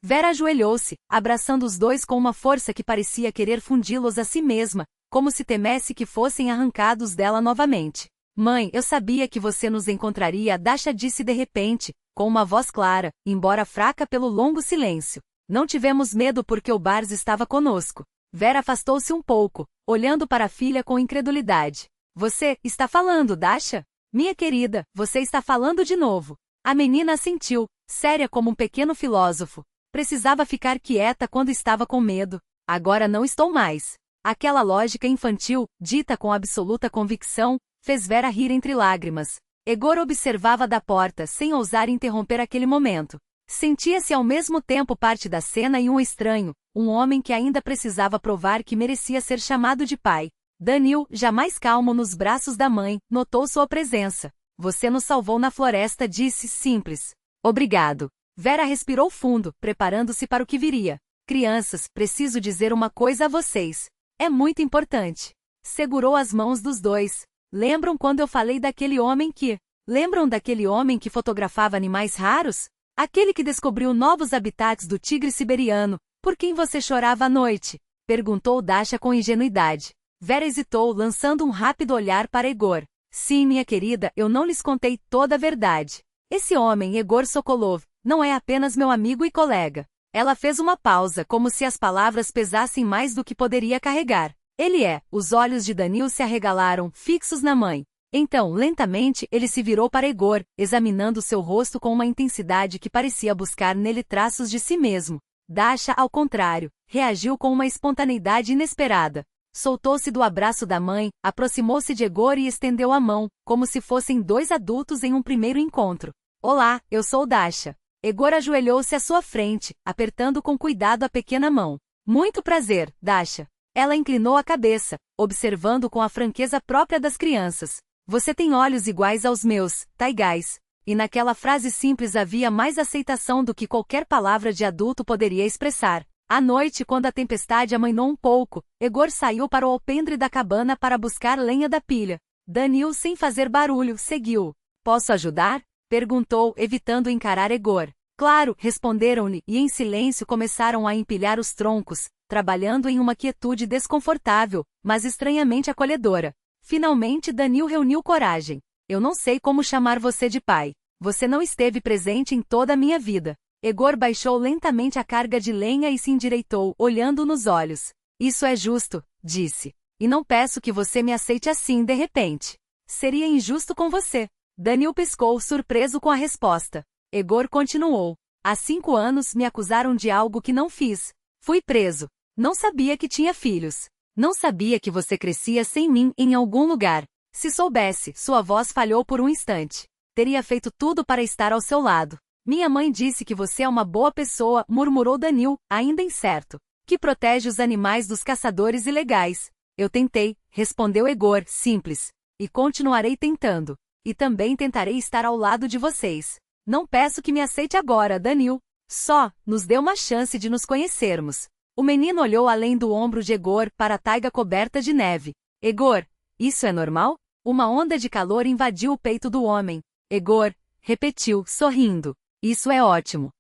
A: Vera ajoelhou-se, abraçando os dois com uma força que parecia querer fundi-los a si mesma, como se temesse que fossem arrancados dela novamente. Mãe, eu sabia que você nos encontraria, Dasha disse de repente, com uma voz clara, embora fraca pelo longo silêncio. Não tivemos medo porque o Bars estava conosco. Vera afastou-se um pouco, olhando para a filha com incredulidade. Você está falando, Dasha? Minha querida, você está falando de novo. A menina assentiu, séria como um pequeno filósofo. Precisava ficar quieta quando estava com medo. Agora não estou mais. Aquela lógica infantil, dita com absoluta convicção, fez Vera rir entre lágrimas. Egor observava da porta, sem ousar interromper aquele momento. Sentia-se ao mesmo tempo parte da cena e um estranho, um homem que ainda precisava provar que merecia ser chamado de pai. Danil, já mais calmo nos braços da mãe, notou sua presença. Você nos salvou na floresta, disse simples. Obrigado. Vera respirou fundo, preparando-se para o que viria. Crianças, preciso dizer uma coisa a vocês. É muito importante. Segurou as mãos dos dois. Lembram quando eu falei daquele homem que... Lembram daquele homem que fotografava animais raros? Aquele que descobriu novos habitats do tigre siberiano. Por quem você chorava à noite? Perguntou Dasha com ingenuidade. Vera hesitou, lançando um rápido olhar para Egor. Sim, minha querida, eu não lhes contei toda a verdade. Esse homem, Egor Sokolov, não é apenas meu amigo e colega. Ela fez uma pausa, como se as palavras pesassem mais do que poderia carregar. Ele é. Os olhos de Danil se arregalaram, fixos na mãe. Então, lentamente, ele se virou para Egor, examinando seu rosto com uma intensidade que parecia buscar nele traços de si mesmo. Dasha, ao contrário, reagiu com uma espontaneidade inesperada. Soltou-se do abraço da mãe, aproximou-se de Egor e estendeu a mão, como se fossem dois adultos em um primeiro encontro. Olá, eu sou Dasha. Egor ajoelhou-se à sua frente, apertando com cuidado a pequena mão. Muito prazer, Dasha. Ela inclinou a cabeça, observando com a franqueza própria das crianças. Você tem olhos iguais aos meus, Taigais. E naquela frase simples havia mais aceitação do que qualquer palavra de adulto poderia expressar. À noite, quando a tempestade amainou um pouco, Egor saiu para o alpendre da cabana para buscar lenha da pilha. Danil, sem fazer barulho, seguiu. Posso ajudar? Perguntou, evitando encarar Egor. Claro, responderam-lhe, e em silêncio começaram a empilhar os troncos, trabalhando em uma quietude desconfortável, mas estranhamente acolhedora. Finalmente Danil reuniu coragem. Eu não sei como chamar você de pai. Você não esteve presente em toda a minha vida. Egor baixou lentamente a carga de lenha e se endireitou, olhando nos olhos. Isso é justo, disse. E não peço que você me aceite assim de repente. Seria injusto com você. Danil piscou, surpreso com a resposta. Egor continuou. Há 5 anos me acusaram de algo que não fiz. Fui preso. Não sabia que tinha filhos. Não sabia que você crescia sem mim em algum lugar. Se soubesse, sua voz falhou por um instante. Teria feito tudo para estar ao seu lado. Minha mãe disse que você é uma boa pessoa, murmurou Danil, ainda incerto. Que protege os animais dos caçadores ilegais. Eu tentei, respondeu Egor, simples. E continuarei tentando. E também tentarei estar ao lado de vocês. Não peço que me aceite agora, Danil. Só, nos dê uma chance de nos conhecermos. O menino olhou além do ombro de Egor para a taiga coberta de neve. Egor, isso é normal? Uma onda de calor invadiu o peito do homem. Egor, repetiu, sorrindo. Isso é ótimo.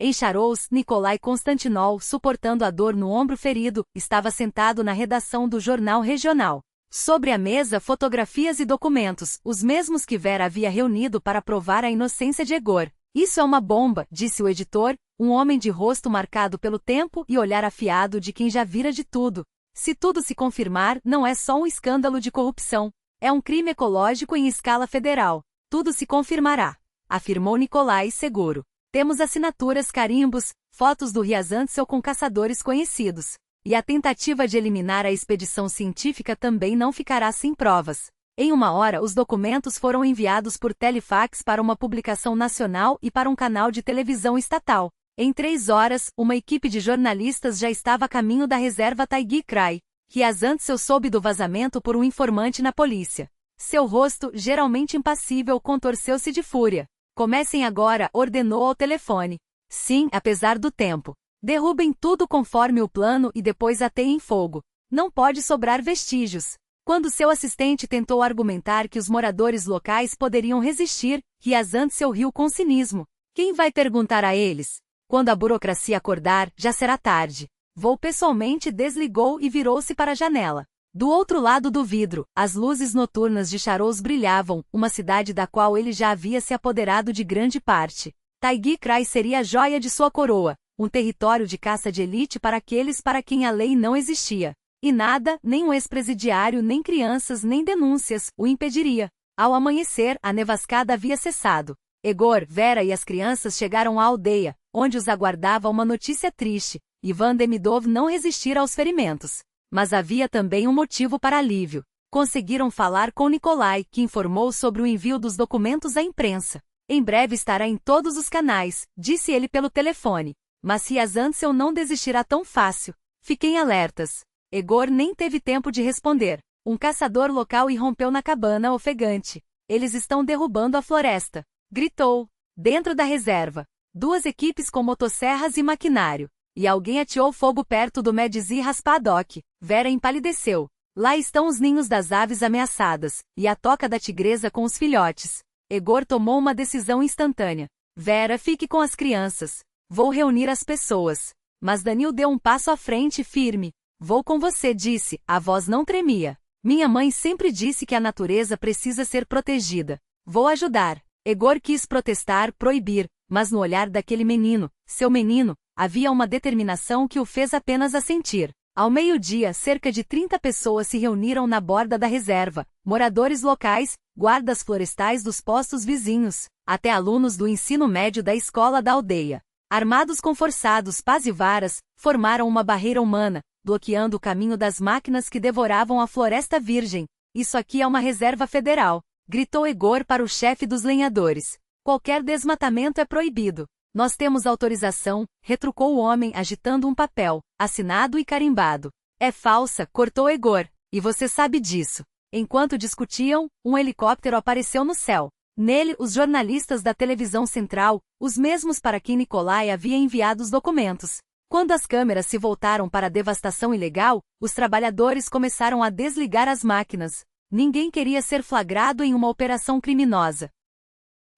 A: Em Charous, Nikolai Konstantinov, suportando a dor no ombro ferido, estava sentado na redação do jornal regional. Sobre a mesa, fotografias e documentos, os mesmos que Vera havia reunido para provar a inocência de Egor. Isso é uma bomba, disse o editor, um homem de rosto marcado pelo tempo e olhar afiado de quem já vira de tudo. Se tudo se confirmar, não é só um escândalo de corrupção. É um crime ecológico em escala federal. Tudo se confirmará, afirmou Nikolai seguro. Temos assinaturas, carimbos, fotos do Ryazantsev com caçadores conhecidos. E a tentativa de eliminar a expedição científica também não ficará sem provas. Em 1 hora, os documentos foram enviados por telefax para uma publicação nacional e para um canal de televisão estatal. Em 3 horas, uma equipe de jornalistas já estava a caminho da reserva Taigi Krai. Ryazantsev soube do vazamento por um informante na polícia. Seu rosto, geralmente impassível, contorceu-se de fúria. Comecem agora, ordenou ao telefone. Sim, apesar do tempo. Derrubem tudo conforme o plano e depois ateiem fogo. Não pode sobrar vestígios. Quando seu assistente tentou argumentar que os moradores locais poderiam resistir, Ryazantsev riu com cinismo. Quem vai perguntar a eles? Quando a burocracia acordar, já será tarde. Vou pessoalmente, desligou e virou-se para a janela. Do outro lado do vidro, as luzes noturnas de Charous brilhavam, uma cidade da qual ele já havia se apoderado de grande parte. Taigi Krai seria a joia de sua coroa, um território de caça de elite para aqueles para quem a lei não existia. E nada, nem um ex-presidiário, nem crianças, nem denúncias, o impediria. Ao amanhecer, a nevascada havia cessado. Egor, Vera e as crianças chegaram à aldeia, onde os aguardava uma notícia triste. Ivan Demidov não resistira aos ferimentos. Mas havia também um motivo para alívio. Conseguiram falar com Nikolai, que informou sobre o envio dos documentos à imprensa. Em breve estará em todos os canais, disse ele pelo telefone. Mas Ryazantsev não desistirá tão fácil. Fiquem alertas. Egor nem teve tempo de responder. Um caçador local irrompeu na cabana ofegante. Eles estão derrubando a floresta, gritou. Dentro da reserva, 2 equipes com motosserras e maquinário. E alguém ateou fogo perto do Medzi Raspadok. Vera empalideceu. Lá estão os ninhos das aves ameaçadas, e a toca da tigresa com os filhotes. Egor tomou uma decisão instantânea. Vera, fique com as crianças. Vou reunir as pessoas. Mas Danil deu um passo à frente firme. Vou com você, disse, a voz não tremia. Minha mãe sempre disse que a natureza precisa ser protegida. Vou ajudar. Egor quis protestar, proibir, mas no olhar daquele menino, seu menino, havia uma determinação que o fez apenas assentir. Ao meio-dia, cerca de 30 pessoas se reuniram na borda da reserva, moradores locais, guardas florestais dos postos vizinhos, até alunos do ensino médio da escola da aldeia. Armados com forçados pás e varas, formaram uma barreira humana, bloqueando o caminho das máquinas que devoravam a floresta virgem. Isso aqui é uma reserva federal, gritou Egor para o chefe dos lenhadores. Qualquer desmatamento é proibido. Nós temos autorização, retrucou o homem agitando um papel, assinado e carimbado. É falsa, cortou Egor, e você sabe disso. Enquanto discutiam, um helicóptero apareceu no céu. Nele, os jornalistas da televisão central, os mesmos para quem Nikolai havia enviado os documentos. Quando as câmeras se voltaram para a devastação ilegal, os trabalhadores começaram a desligar as máquinas. Ninguém queria ser flagrado em uma operação criminosa.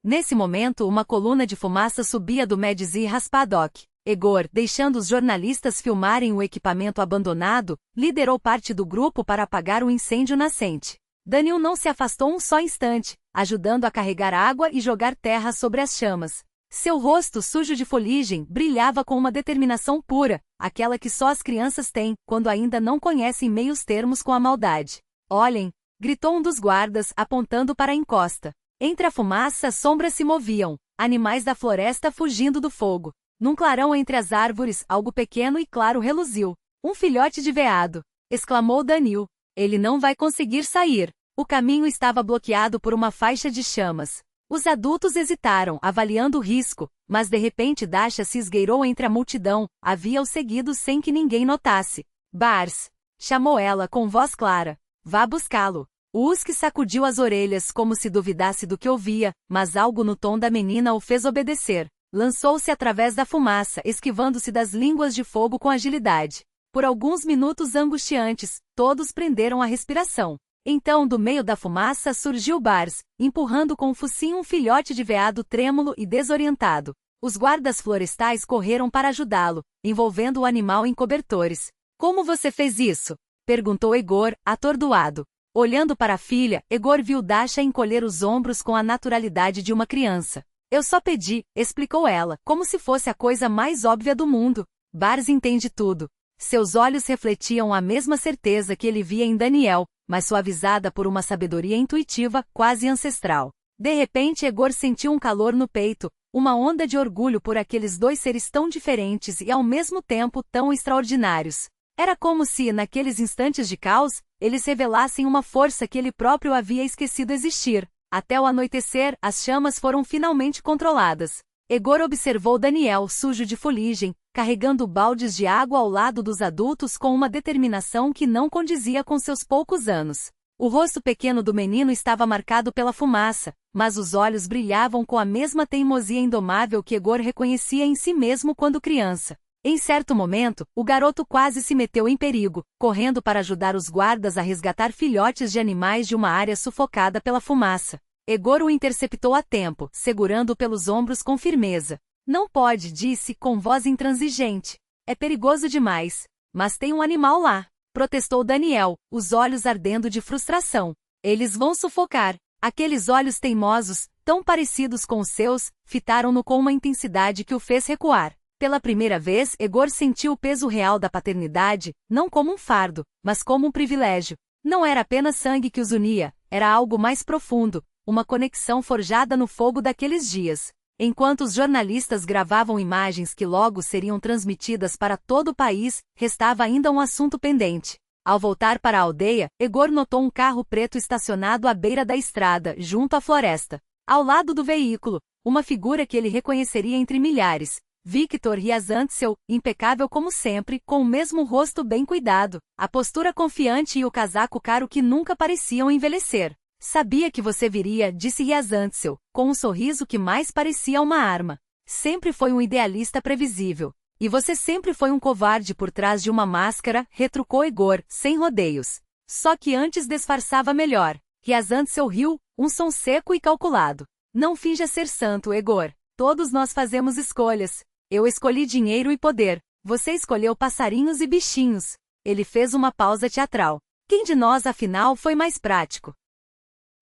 A: Nesse momento, uma coluna de fumaça subia do Medzi Raspadok. Egor, deixando os jornalistas filmarem o equipamento abandonado, liderou parte do grupo para apagar o incêndio nascente. Danil não se afastou um só instante, ajudando a carregar água e jogar terra sobre as chamas. Seu rosto sujo de fuligem brilhava com uma determinação pura, aquela que só as crianças têm, quando ainda não conhecem meios termos com a maldade. Olhem! Gritou um dos guardas, apontando para a encosta. Entre a fumaça, sombras se moviam, animais da floresta fugindo do fogo. Num clarão entre as árvores, algo pequeno e claro reluziu. Um filhote de veado! Exclamou Danil. Ele não vai conseguir sair. O caminho estava bloqueado por uma faixa de chamas. Os adultos hesitaram, avaliando o risco, mas de repente Dasha se esgueirou entre a multidão, havia-o seguido sem que ninguém notasse. Bars! Chamou ela com voz clara. Vá buscá-lo. O Husky sacudiu as orelhas como se duvidasse do que ouvia, mas algo no tom da menina o fez obedecer. Lançou-se através da fumaça, esquivando-se das línguas de fogo com agilidade. Por alguns minutos angustiantes, todos prenderam a respiração. Então, do meio da fumaça surgiu Bars, empurrando com o focinho um filhote de veado trêmulo e desorientado. Os guardas florestais correram para ajudá-lo, envolvendo o animal em cobertores. Como você fez isso? Perguntou Egor, atordoado. Olhando para a filha, Egor viu Dasha encolher os ombros com a naturalidade de uma criança. Eu só pedi, explicou ela, como se fosse a coisa mais óbvia do mundo. Bars entende tudo. Seus olhos refletiam a mesma certeza que ele via em Daniel, mas suavizada por uma sabedoria intuitiva, quase ancestral. De repente Egor sentiu um calor no peito, uma onda de orgulho por aqueles 2 seres tão diferentes e ao mesmo tempo tão extraordinários. Era como se, naqueles instantes de caos, eles revelassem uma força que ele próprio havia esquecido existir. Até o anoitecer, as chamas foram finalmente controladas. Egor observou Daniel sujo de fuligem, carregando baldes de água ao lado dos adultos com uma determinação que não condizia com seus poucos anos. O rosto pequeno do menino estava marcado pela fumaça, mas os olhos brilhavam com a mesma teimosia indomável que Egor reconhecia em si mesmo quando criança. Em certo momento, o garoto quase se meteu em perigo, correndo para ajudar os guardas a resgatar filhotes de animais de uma área sufocada pela fumaça. Egor o interceptou a tempo, segurando-o pelos ombros com firmeza. Não pode, disse com voz intransigente. É perigoso demais. Mas tem um animal lá, protestou Daniel, os olhos ardendo de frustração. Eles vão sufocar. Aqueles olhos teimosos, tão parecidos com os seus, fitaram-no com uma intensidade que o fez recuar. Pela primeira vez, Egor sentiu o peso real da paternidade, não como um fardo, mas como um privilégio. Não era apenas sangue que os unia, era algo mais profundo, uma conexão forjada no fogo daqueles dias. Enquanto os jornalistas gravavam imagens que logo seriam transmitidas para todo o país, restava ainda um assunto pendente. Ao voltar para a aldeia, Egor notou um carro preto estacionado à beira da estrada, junto à floresta. Ao lado do veículo, uma figura que ele reconheceria entre milhares. Victor Ryazantsev, impecável como sempre, com o mesmo rosto bem cuidado, a postura confiante e o casaco caro que nunca pareciam envelhecer. Sabia que você viria, disse Ryazantsev, com um sorriso que mais parecia uma arma. Sempre foi um idealista previsível. E você sempre foi um covarde por trás de uma máscara, retrucou Egor, sem rodeios. Só que antes disfarçava melhor. Ryazantsev riu, um som seco e calculado. Não finja ser santo, Egor. Todos nós fazemos escolhas. Eu escolhi dinheiro e poder. Você escolheu passarinhos e bichinhos. Ele fez uma pausa teatral. Quem de nós, afinal, foi mais prático?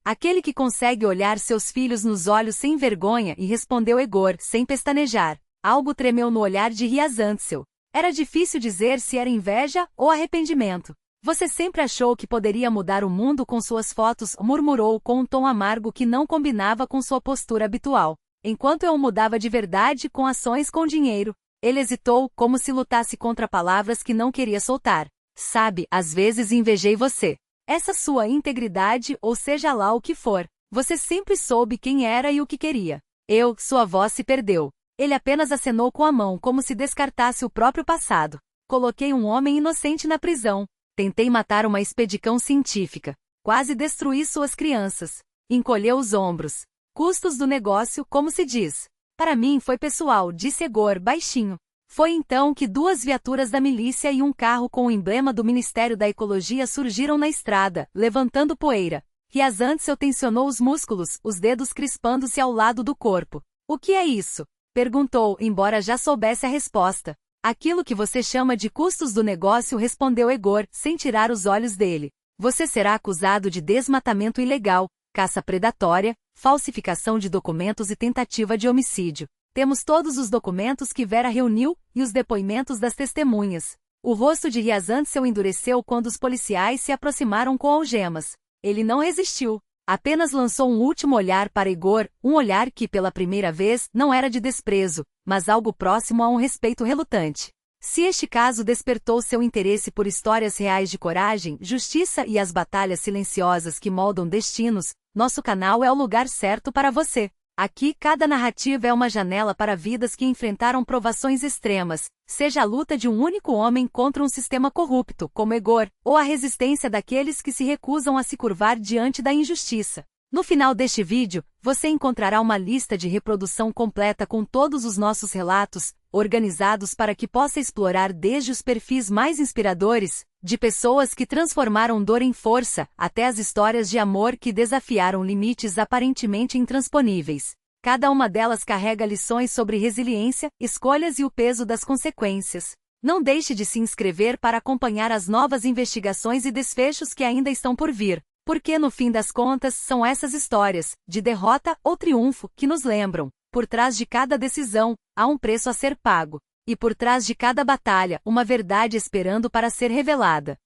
A: Aquele que consegue olhar seus filhos nos olhos sem vergonha, e respondeu Egor, sem pestanejar. Algo tremeu no olhar de Ryazantsev. Era difícil dizer se era inveja ou arrependimento. Você sempre achou que poderia mudar o mundo com suas fotos, murmurou com um tom amargo que não combinava com sua postura habitual. Enquanto eu mudava de verdade com ações com dinheiro. Ele hesitou, como se lutasse contra palavras que não queria soltar. Sabe, às vezes invejei você. Essa sua integridade, ou seja lá o que for. Você sempre soube quem era e o que queria. Sua voz se perdeu. Ele apenas acenou com a mão como se descartasse o próprio passado. Coloquei um homem inocente na prisão. Tentei matar uma expedição científica. Quase destruí suas crianças. Encolheu os ombros. Custos do negócio, como se diz. Para mim foi pessoal, disse Egor, baixinho. Foi então que 2 viaturas da milícia e um carro com o emblema do Ministério da Ecologia surgiram na estrada, levantando poeira. Ryazantsev tensionou os músculos, os dedos crispando-se ao lado do corpo. O que é isso? Perguntou, embora já soubesse a resposta. Aquilo que você chama de custos do negócio, respondeu Egor, sem tirar os olhos dele. Você será acusado de desmatamento ilegal, caça predatória, falsificação de documentos e tentativa de homicídio. Temos todos os documentos que Vera reuniu e os depoimentos das testemunhas. O rosto de Ryazantsev endureceu quando os policiais se aproximaram com algemas. Ele não resistiu. Apenas lançou um último olhar para Egor, um olhar que, pela primeira vez, não era de desprezo, mas algo próximo a um respeito relutante. Se este caso despertou seu interesse por histórias reais de coragem, justiça e as batalhas silenciosas que moldam destinos, nosso canal é o lugar certo para você. Aqui, cada narrativa é uma janela para vidas que enfrentaram provações extremas, seja a luta de um único homem contra um sistema corrupto, como Egor, ou a resistência daqueles que se recusam a se curvar diante da injustiça. No final deste vídeo, você encontrará uma lista de reprodução completa com todos os nossos relatos, organizados para que possa explorar desde os perfis mais inspiradores, de pessoas que transformaram dor em força, até as histórias de amor que desafiaram limites aparentemente intransponíveis. Cada uma delas carrega lições sobre resiliência, escolhas e o peso das consequências. Não deixe de se inscrever para acompanhar as novas investigações e desfechos que ainda estão por vir, porque no fim das contas são essas histórias, de derrota ou triunfo, que nos lembram. Por trás de cada decisão, há um preço a ser pago. E por trás de cada batalha, uma verdade esperando para ser revelada.